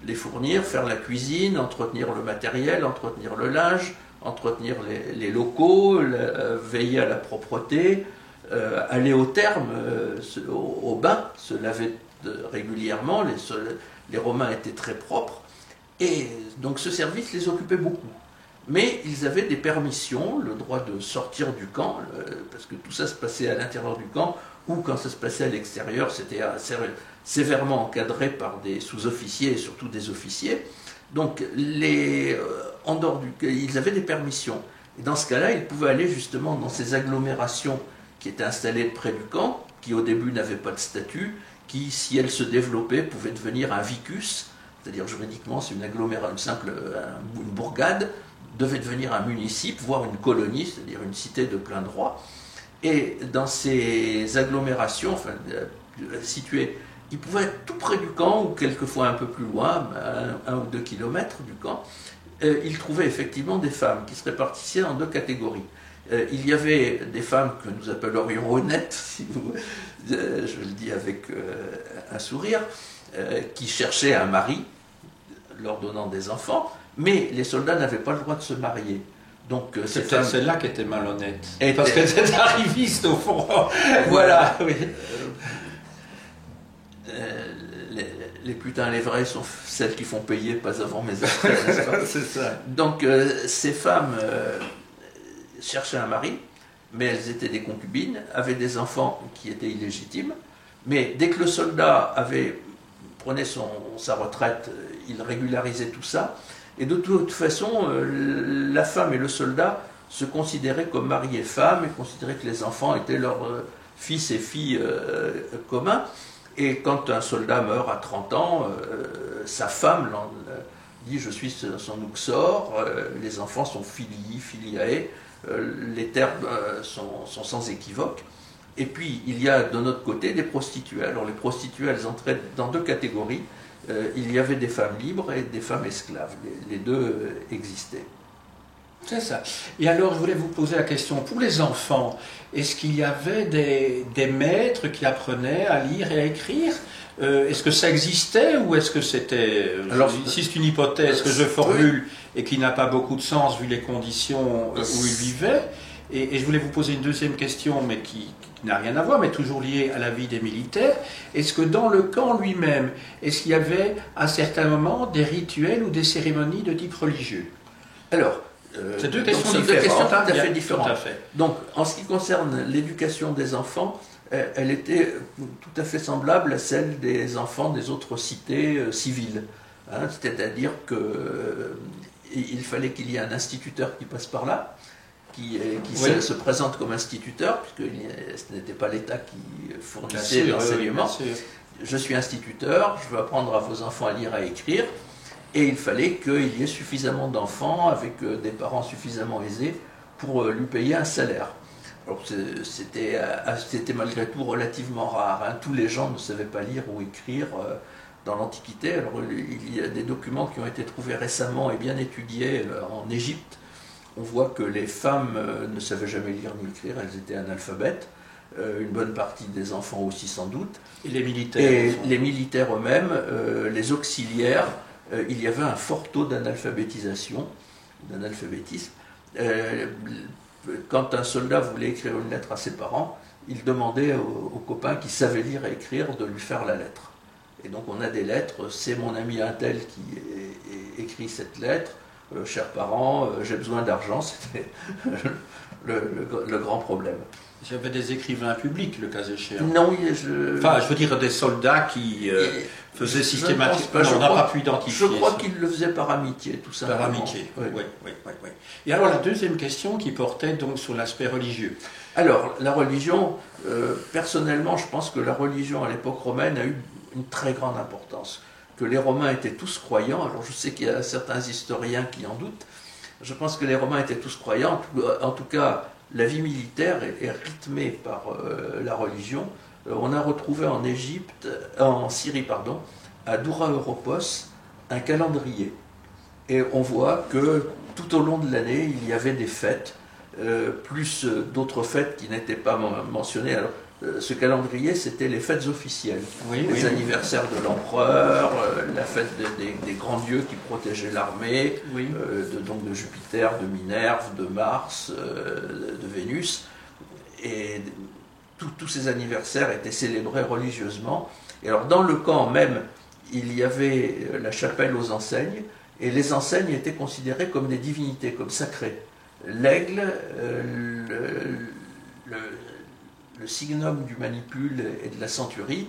les fournir, faire la cuisine, entretenir le matériel, entretenir le linge, entretenir les locaux, veiller à la propreté, aller au terme, au bain, se laver régulièrement. Les Romains étaient très propres, et donc ce service les occupait beaucoup. Mais ils avaient des permissions, le droit de sortir du camp, parce que tout ça se passait à l'intérieur du camp, ou quand ça se passait à l'extérieur, c'était sévèrement encadré par des sous-officiers et surtout des officiers. Donc, en dehors ils avaient des permissions. Et dans ce cas-là, ils pouvaient aller justement dans ces agglomérations qui étaient installées près du camp, qui au début n'avaient pas de statut, qui, si elles se développaient, pouvaient devenir un vicus, c'est-à-dire juridiquement, c'est une bourgade, devait devenir un municipe, voire une colonie, c'est-à-dire une cité de plein droit. Et dans ces agglomérations situées, ils pouvaient être tout près du camp, ou quelquefois un peu plus loin, 1 ou 2 kilomètres du camp. Ils trouvaient effectivement des femmes qui se répartissaient en 2 catégories. Il y avait des femmes que nous appellerions honnêtes, je le dis avec un sourire, qui cherchaient un mari, leur donnant des enfants, mais les soldats n'avaient pas le droit de se marier. Donc c'est peut-être celle-là qui était malhonnête. Et parce qu'elle était arriviste au fond. Voilà, oui. Les putains les vrais sont celles qui font payer pas avant mes affaires. C'est ça. Donc ces femmes cherchaient un mari, mais elles étaient des concubines, avaient des enfants qui étaient illégitimes, mais dès que le soldat prenait sa retraite, il régularisait tout ça, et de toute façon, la femme et le soldat se considéraient comme mari et femme, et considéraient que les enfants étaient leurs fils et filles communs. Et quand un soldat meurt à 30 ans, sa femme dit « je suis son uxor », les enfants sont filiae, les termes sont sans équivoque. Et puis, il y a de notre côté des prostituées. Alors, les prostituées, elles entraient dans deux catégories. Il y avait des femmes libres et des femmes esclaves. Les deux existaient. C'est ça. Et alors, je voulais vous poser la question, pour les enfants, est-ce qu'il y avait des maîtres qui apprenaient à lire et à écrire? Est-ce que ça existait ou est-ce que c'était... Alors, si c'est une hypothèse que je formule et qui n'a pas beaucoup de sens vu les conditions où ils vivaient, et je voulais vous poser une deuxième question, mais qui n'a rien à voir, mais toujours liée à la vie des militaires. Est-ce que dans le camp lui-même, est-ce qu'il y avait à certains moments des rituels ou des cérémonies de type religieux? Alors, c'est deux questions tout à fait différentes. Tout à fait. Donc, en ce qui concerne l'éducation des enfants, elle était tout à fait semblable à celle des enfants des autres cités civiles. Hein, c'est-à-dire qu'il fallait qu'il y ait un instituteur qui passe par là, qui se présente comme instituteur, puisque ce n'était pas l'État qui fournissait l'enseignement. Je suis instituteur, je veux apprendre à vos enfants à lire et à écrire. Et il fallait qu'il y ait suffisamment d'enfants avec des parents suffisamment aisés pour lui payer un salaire. Alors c'était malgré tout relativement rare. Hein. Tous les gens ne savaient pas lire ou écrire dans l'Antiquité. Alors il y a des documents qui ont été trouvés récemment et bien étudiés en Égypte. On voit que les femmes ne savaient jamais lire ni écrire, elles étaient analphabètes. Une bonne partie des enfants aussi sans doute. Et les militaires. Et les militaires eux-mêmes, les auxiliaires, il y avait un fort taux d'analphabétisation, d'analphabétisme. Quand un soldat voulait écrire une lettre à ses parents, il demandait aux copains qui savaient lire et écrire de lui faire la lettre. Et donc on a des lettres, c'est mon ami un tel qui écrit cette lettre, chers parents, j'ai besoin d'argent, c'était le grand problème. J'avais des écrivains publics, le cas échéant. Non, enfin, je veux dire des soldats qui faisaient systématiquement. On n'a pas pu identifier. Je crois qu'ils le faisaient par amitié, tout simplement. Par amitié, oui. Et alors la deuxième question qui portait donc sur l'aspect religieux. Alors, la religion, personnellement, je pense que la religion à l'époque romaine a eu une très grande importance. Que les Romains étaient tous croyants. Alors, je sais qu'il y a certains historiens qui en doutent. Je pense que les Romains étaient tous croyants. En tout cas, la vie militaire est rythmée par la religion. On a retrouvé en Syrie, à Doura Europos, un calendrier. Et on voit que tout au long de l'année, il y avait des fêtes, plus d'autres fêtes qui n'étaient pas mentionnées. Alors, ce calendrier, c'était les fêtes officielles. Les anniversaires de l'empereur, la fête des grands dieux qui protégeaient l'armée, donc de Jupiter, de Minerve, de Mars, de Vénus. Et tous ces anniversaires étaient célébrés religieusement. Et alors, dans le camp même, il y avait la chapelle aux enseignes, et les enseignes étaient considérées comme des divinités, comme sacrées. L'aigle, le signum du manipule et de la centurie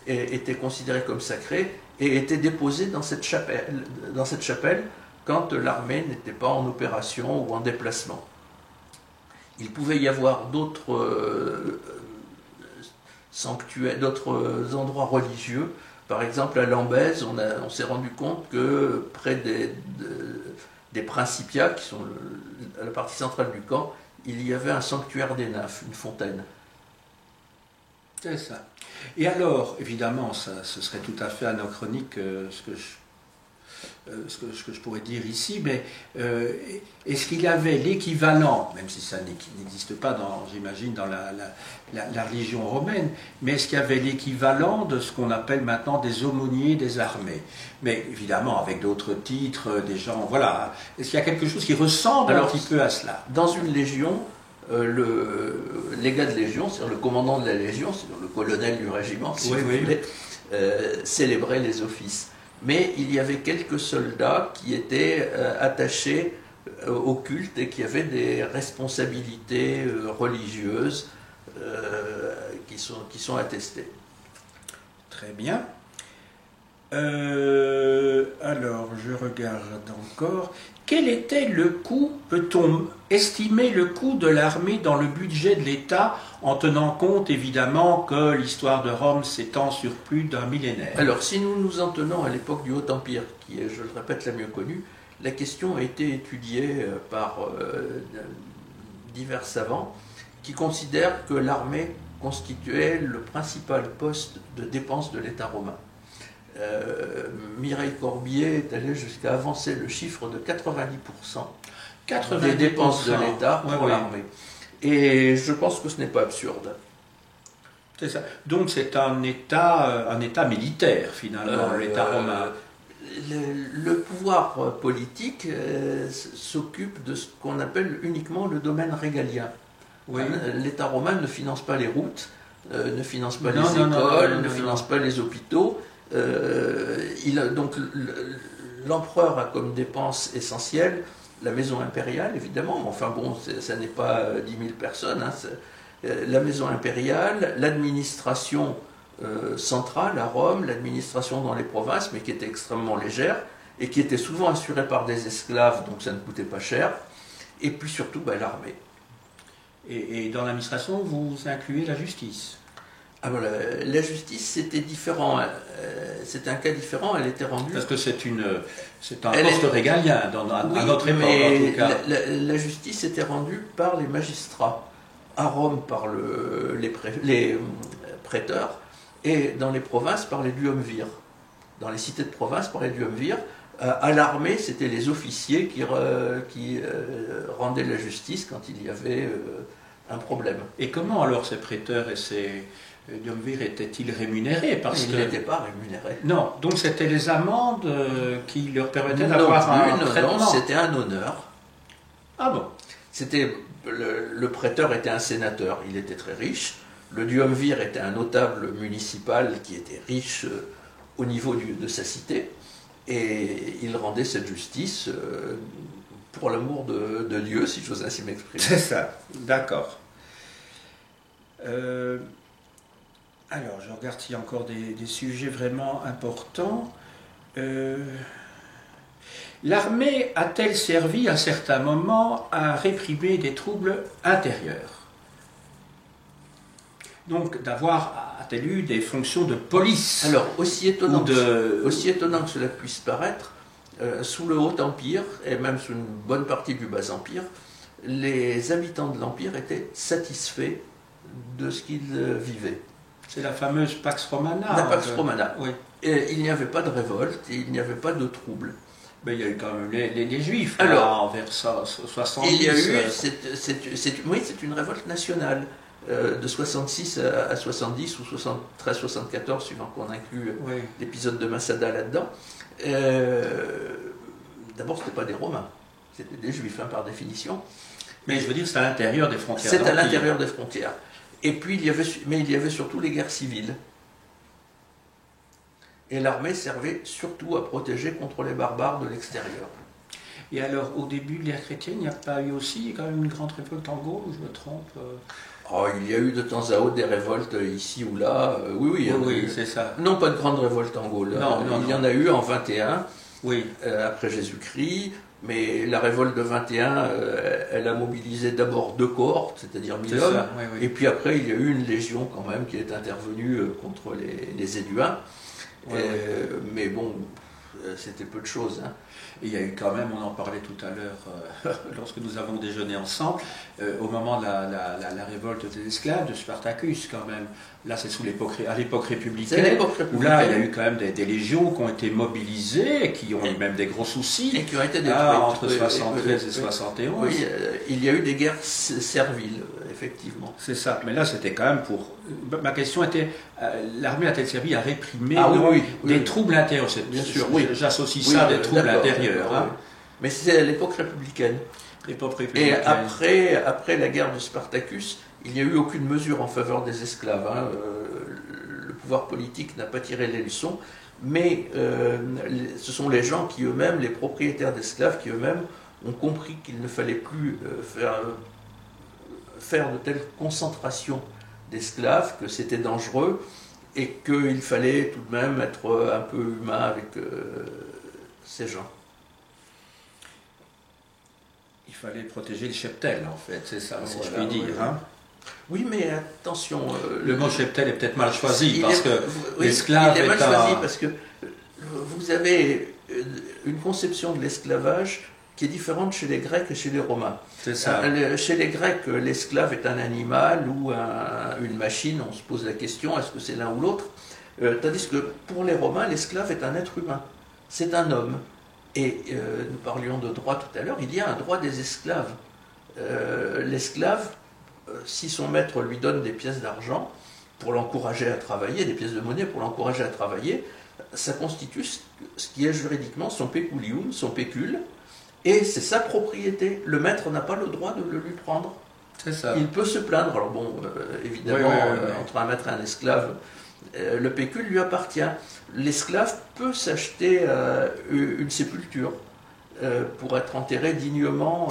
étaient considérés comme sacrés et étaient déposés dans cette chapelle quand l'armée n'était pas en opération ou en déplacement. Il pouvait y avoir d'autres sanctuaires, d'autres endroits religieux. Par exemple, à Lambèse, on s'est rendu compte que près des Principiats, qui sont la partie centrale du camp, il y avait un sanctuaire des nymphes, une fontaine. C'est ça. Et alors, évidemment, ce serait tout à fait anachronique ce que ce que je pourrais dire ici, mais est-ce qu'il y avait l'équivalent, même si ça n'existe pas, j'imagine, dans la religion romaine, mais est-ce qu'il y avait l'équivalent de ce qu'on appelle maintenant des aumôniers des armées? Mais évidemment, avec d'autres titres, des gens, voilà. Est-ce qu'il y a quelque chose qui ressemble un petit peu à cela? Dans une légion, le légat de légion, c'est-à-dire le commandant de la légion, c'est-à-dire le colonel du régiment, si vous voulez, célébrait les offices. Mais il y avait quelques soldats qui étaient attachés au culte et qui avaient des responsabilités religieuses qui sont attestées. Très bien. Alors, je regarde encore. Quel était le coût, peut-on estimer le coût de l'armée dans le budget de l'État, en tenant compte évidemment que l'histoire de Rome s'étend sur plus d'un millénaire? Alors, si nous nous en tenons à l'époque du Haut-Empire, qui est, je le répète, la mieux connue, la question a été étudiée par divers savants qui considèrent que l'armée constituait le principal poste de dépense de l'État romain. Mireille Corbier est allé jusqu'à avancer le chiffre de 90% des dépenses de l'État pour l'armée. Et je pense que ce n'est pas absurde. C'est ça. Donc c'est un État militaire finalement, l'État romain. Le pouvoir politique s'occupe de ce qu'on appelle uniquement le domaine régalien. Oui. L'État romain ne finance pas les routes, ne finance pas les écoles, ne finance pas les hôpitaux. Donc l'empereur a comme dépense essentielle la maison impériale, évidemment, mais enfin bon, ça n'est pas 10 000 personnes, hein, la maison impériale, l'administration centrale à Rome, l'administration dans les provinces, mais qui était extrêmement légère, et qui était souvent assurée par des esclaves, donc ça ne coûtait pas cher, et puis surtout l'armée. Et dans l'administration, vous incluez la justice? Ah ben, la justice, c'était différent. C'était un cas différent. Elle était rendue. Parce que c'est un poste régalien à notre époque, en tout cas. La justice était rendue par les magistrats. À Rome, par les prêteurs. Et dans les provinces, par les duumvirs. Dans les cités de province, par les duumvirs. À l'armée, c'était les officiers qui rendaient la justice quand il y avait un problème. Et comment alors ces prêteurs et ces duumvirs étaient-ils rémunérés? Ils n'étaient pas rémunérés. Non, donc c'était les amendes qui leur permettaient d'avoir un traitement. Non, c'était un honneur. Ah bon? Le prêteur était un sénateur, il était très riche. Le duumvir était un notable municipal qui était riche au niveau de sa cité. Et il rendait cette justice pour l'amour de Dieu, si j'ose ainsi m'exprimer. C'est ça, d'accord. Alors, je regarde s'il y a encore des sujets vraiment importants. L'armée a-t-elle servi à certains moments à réprimer des troubles intérieurs? Donc, a-t-elle eu des fonctions de police? Alors, aussi étonnant que cela puisse paraître, sous le Haut-Empire, et même sous une bonne partie du Bas-Empire, les habitants de l'Empire étaient satisfaits de ce qu'ils vivaient. C'est la fameuse Pax Romana. La Pax Romana. Oui. Et il n'y avait pas de révolte, et il n'y avait pas de troubles. Mais il y a eu quand même les Juifs, alors, vers 70. Il y a eu, c'est une révolte nationale. De 66 à 70 ou 73-74, suivant qu'on inclut l'épisode de Massada là-dedans. D'abord, ce n'était pas des Romains, c'était des Juifs, par définition. Mais je veux dire, c'est à l'intérieur des frontières. C'est à l'intérieur des frontières. Et puis, il y avait surtout les guerres civiles. Et l'armée servait surtout à protéger contre les barbares de l'extérieur. Et alors, au début de l'ère chrétienne, il n'y a pas eu aussi quand même une grande révolte en Gaule, ou je me trompe? Oh, il y a eu de temps à autre des révoltes ici ou là. Oui, c'est ça. Non, pas de grande révolte en Gaule. Il y en a eu en 21, après Jésus-Christ. Mais la révolte de 21, elle a mobilisé d'abord 2 cohortes, c'est-à-dire 1000 hommes. Et puis après, il y a eu une légion quand même qui est intervenue contre les Éduins. Mais bon, c'était peu de choses. Hein. Et il y a eu quand même, on en parlait tout à l'heure, lorsque nous avons déjeuné ensemble, au moment de la révolte des esclaves, de Spartacus quand même. Là, c'est à l'époque républicaine, où là, il y a eu quand même des légions qui ont été mobilisées, et qui ont eu même des gros soucis. Et qui ont été détruites. Entre 73 et 71. Oui, il y a eu des guerres serviles, effectivement. C'est ça, mais là, c'était quand même pour... Ma question était, l'armée a-t-elle servi à réprimer des troubles intérieurs? Bien sûr, j'associe ça à des troubles intérieurs. Hein. Mais c'est à l'époque républicaine. Et après la guerre de Spartacus, il n'y a eu aucune mesure en faveur des esclaves. Hein. Le pouvoir politique n'a pas tiré les leçons, mais ce sont les gens qui eux-mêmes, les propriétaires d'esclaves, qui eux-mêmes ont compris qu'il ne fallait plus faire de telles concentrations d'esclaves, que c'était dangereux, et qu'il fallait tout de même être un peu humain avec ces gens. Il fallait protéger le cheptel, en fait, c'est ça, si je puis dire. Hein. Oui, mais attention... le mot cheptel est peut-être mal choisi, parce que l'esclave est mal choisi, parce que vous avez une conception de l'esclavage qui est différente chez les Grecs et chez les Romains. C'est ça. Chez les Grecs, l'esclave est un animal ou une machine, on se pose la question, est-ce que c'est l'un ou l'autre? Tandis que pour les Romains, l'esclave est un être humain, c'est un homme. Et nous parlions de droit tout à l'heure, il y a un droit des esclaves. L'esclave, si son maître lui donne des pièces d'argent pour l'encourager à travailler, des pièces de monnaie pour l'encourager à travailler, ça constitue ce qui est juridiquement son peculium, son pécule, et c'est sa propriété. Le maître n'a pas le droit de le lui prendre. C'est ça. Il peut se plaindre. Alors bon, évidemment, entre un maître et un esclave, le pécule lui appartient. L'esclave peut s'acheter une sépulture pour être enterré dignement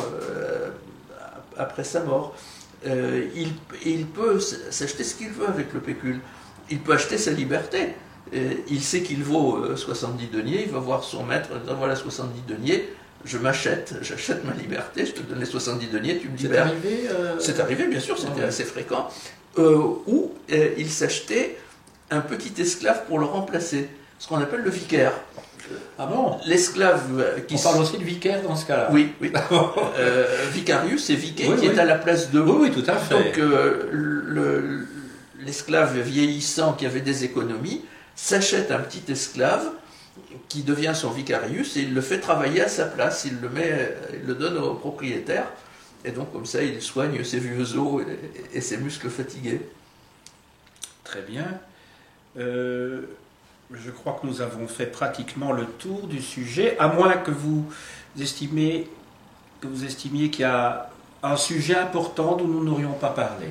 après sa mort. Il peut s'acheter ce qu'il veut avec le pécule. Il peut acheter sa liberté. Il sait qu'il vaut 70 deniers, il va voir son maître, il dit voilà 70 deniers, j'achète ma liberté, je te donne les 70 deniers, tu me libères. C'est arrivé, bien sûr, c'était assez fréquent. Où il s'achetait un petit esclave pour le remplacer, ce qu'on appelle le vicaire. Ah bon? L'esclave qui... On parle aussi de vicaire dans ce cas-là. Oui. Vicarius et vicaire qui est à la place de... Oui, tout à fait. Donc l'esclave vieillissant qui avait des économies s'achète un petit esclave qui devient son vicarius et il le fait travailler à sa place, il le donne au propriétaire et donc comme ça il soigne ses vieux os et ses muscles fatigués. Très bien. Je crois que nous avons fait pratiquement le tour du sujet, à moins que vous estimiez qu'il y a un sujet important dont nous n'aurions pas parlé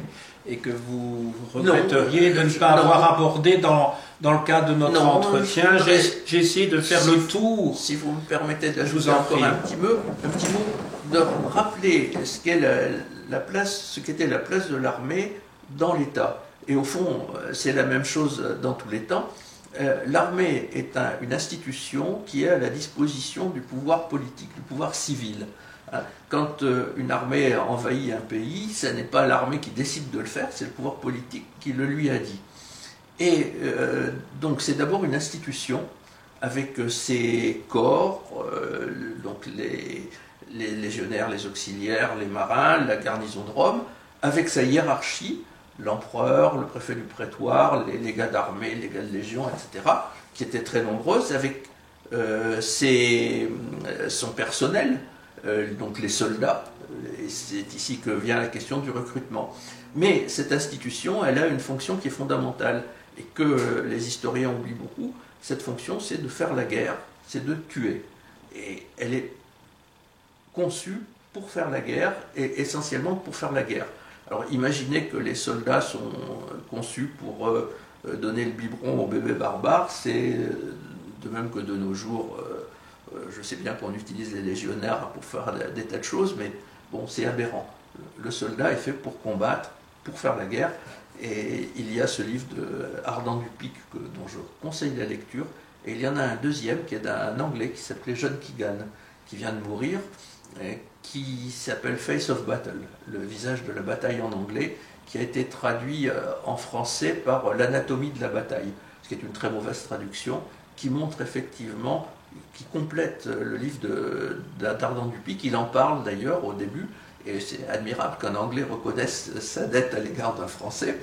et que vous regretteriez de ne pas avoir abordé dans le cadre de notre entretien. J'ai essayé de faire le tour. Si vous me permettez d'ajouter encore un petit mot, de rappeler ce qu'était la place de l'armée dans l'État. Et au fond, c'est la même chose dans tous les temps. L'armée est une institution qui est à la disposition du pouvoir politique, du pouvoir civil. Quand une armée envahit un pays, ce n'est pas l'armée qui décide de le faire, c'est le pouvoir politique qui le lui a dit. Et donc c'est d'abord une institution avec ses corps, donc les légionnaires, les auxiliaires, les marins, la garnison de Rome, avec sa hiérarchie, l'empereur, le préfet du prétoire, les légats d'armée, les légats de légion, etc., qui étaient très nombreuses, avec son personnel, donc les soldats. Et c'est ici que vient la question du recrutement. Mais cette institution, elle a une fonction qui est fondamentale et que les historiens oublient beaucoup. Cette fonction, c'est de faire la guerre, c'est de tuer. Et elle est conçue pour faire la guerre et essentiellement pour faire la guerre. Alors imaginez que les soldats sont conçus pour donner le biberon aux bébés barbares, c'est de même que de nos jours, je sais bien qu'on utilise les légionnaires pour faire des tas de choses, mais bon, c'est aberrant. Le soldat est fait pour combattre, pour faire la guerre, et il y a ce livre de Ardent du Pic dont je conseille la lecture, et il y en a un deuxième qui est d'un Anglais qui s'appelait John Keegan, qui vient de mourir, qui s'appelle Face of Battle, le visage de la bataille en anglais, qui a été traduit en français par l'anatomie de la bataille, ce qui est une très mauvaise traduction, qui montre effectivement qui complète le livre d'Ardan Dupic. Il en parle d'ailleurs au début, et c'est admirable qu'un Anglais reconnaisse sa dette à l'égard d'un Français.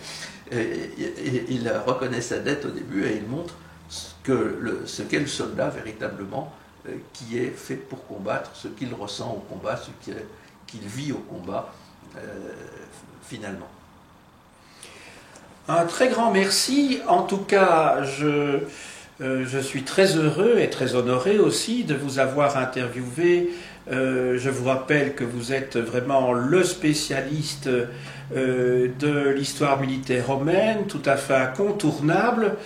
Il reconnaît sa dette au début et il montre ce qu'est le soldat véritablement, qui est fait pour combattre, ce qu'il ressent au combat, ce qu'il vit au combat, finalement. Un très grand merci. En tout cas, je suis très heureux et très honoré aussi de vous avoir interviewé. Je vous rappelle que vous êtes vraiment le spécialiste de l'histoire militaire romaine, tout à fait incontournable,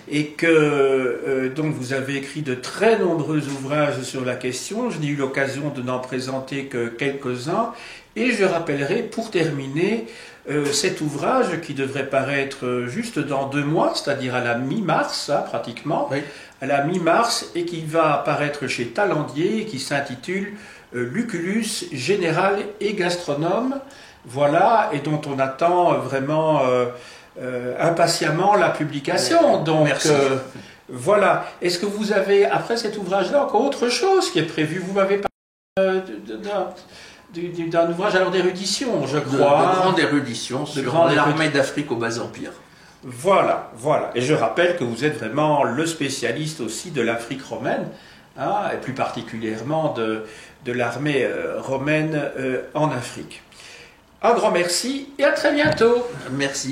et que donc vous avez écrit de très nombreux ouvrages sur la question. Je n'ai eu l'occasion de n'en présenter que quelques-uns, et je rappellerai pour terminer cet ouvrage qui devrait paraître juste dans 2 mois, c'est-à-dire à la mi-mars, pratiquement, oui, à la mi-mars, et qui va apparaître chez Talandier, et qui s'intitule Lucullus, général et gastronome. Voilà, et dont on attend vraiment impatiemment la publication. Donc, voilà. Est-ce que vous avez, après cet ouvrage-là, encore autre chose qui est prévu? Vous m'avez parlé d'un ouvrage alors d'érudition, je crois. De grande érudition sur l'armée d'Afrique au Bas-Empire. Voilà, voilà. Et je rappelle que vous êtes vraiment le spécialiste aussi de l'Afrique romaine, hein, et plus particulièrement de l'armée romaine en Afrique. Un grand merci et à très bientôt. Merci.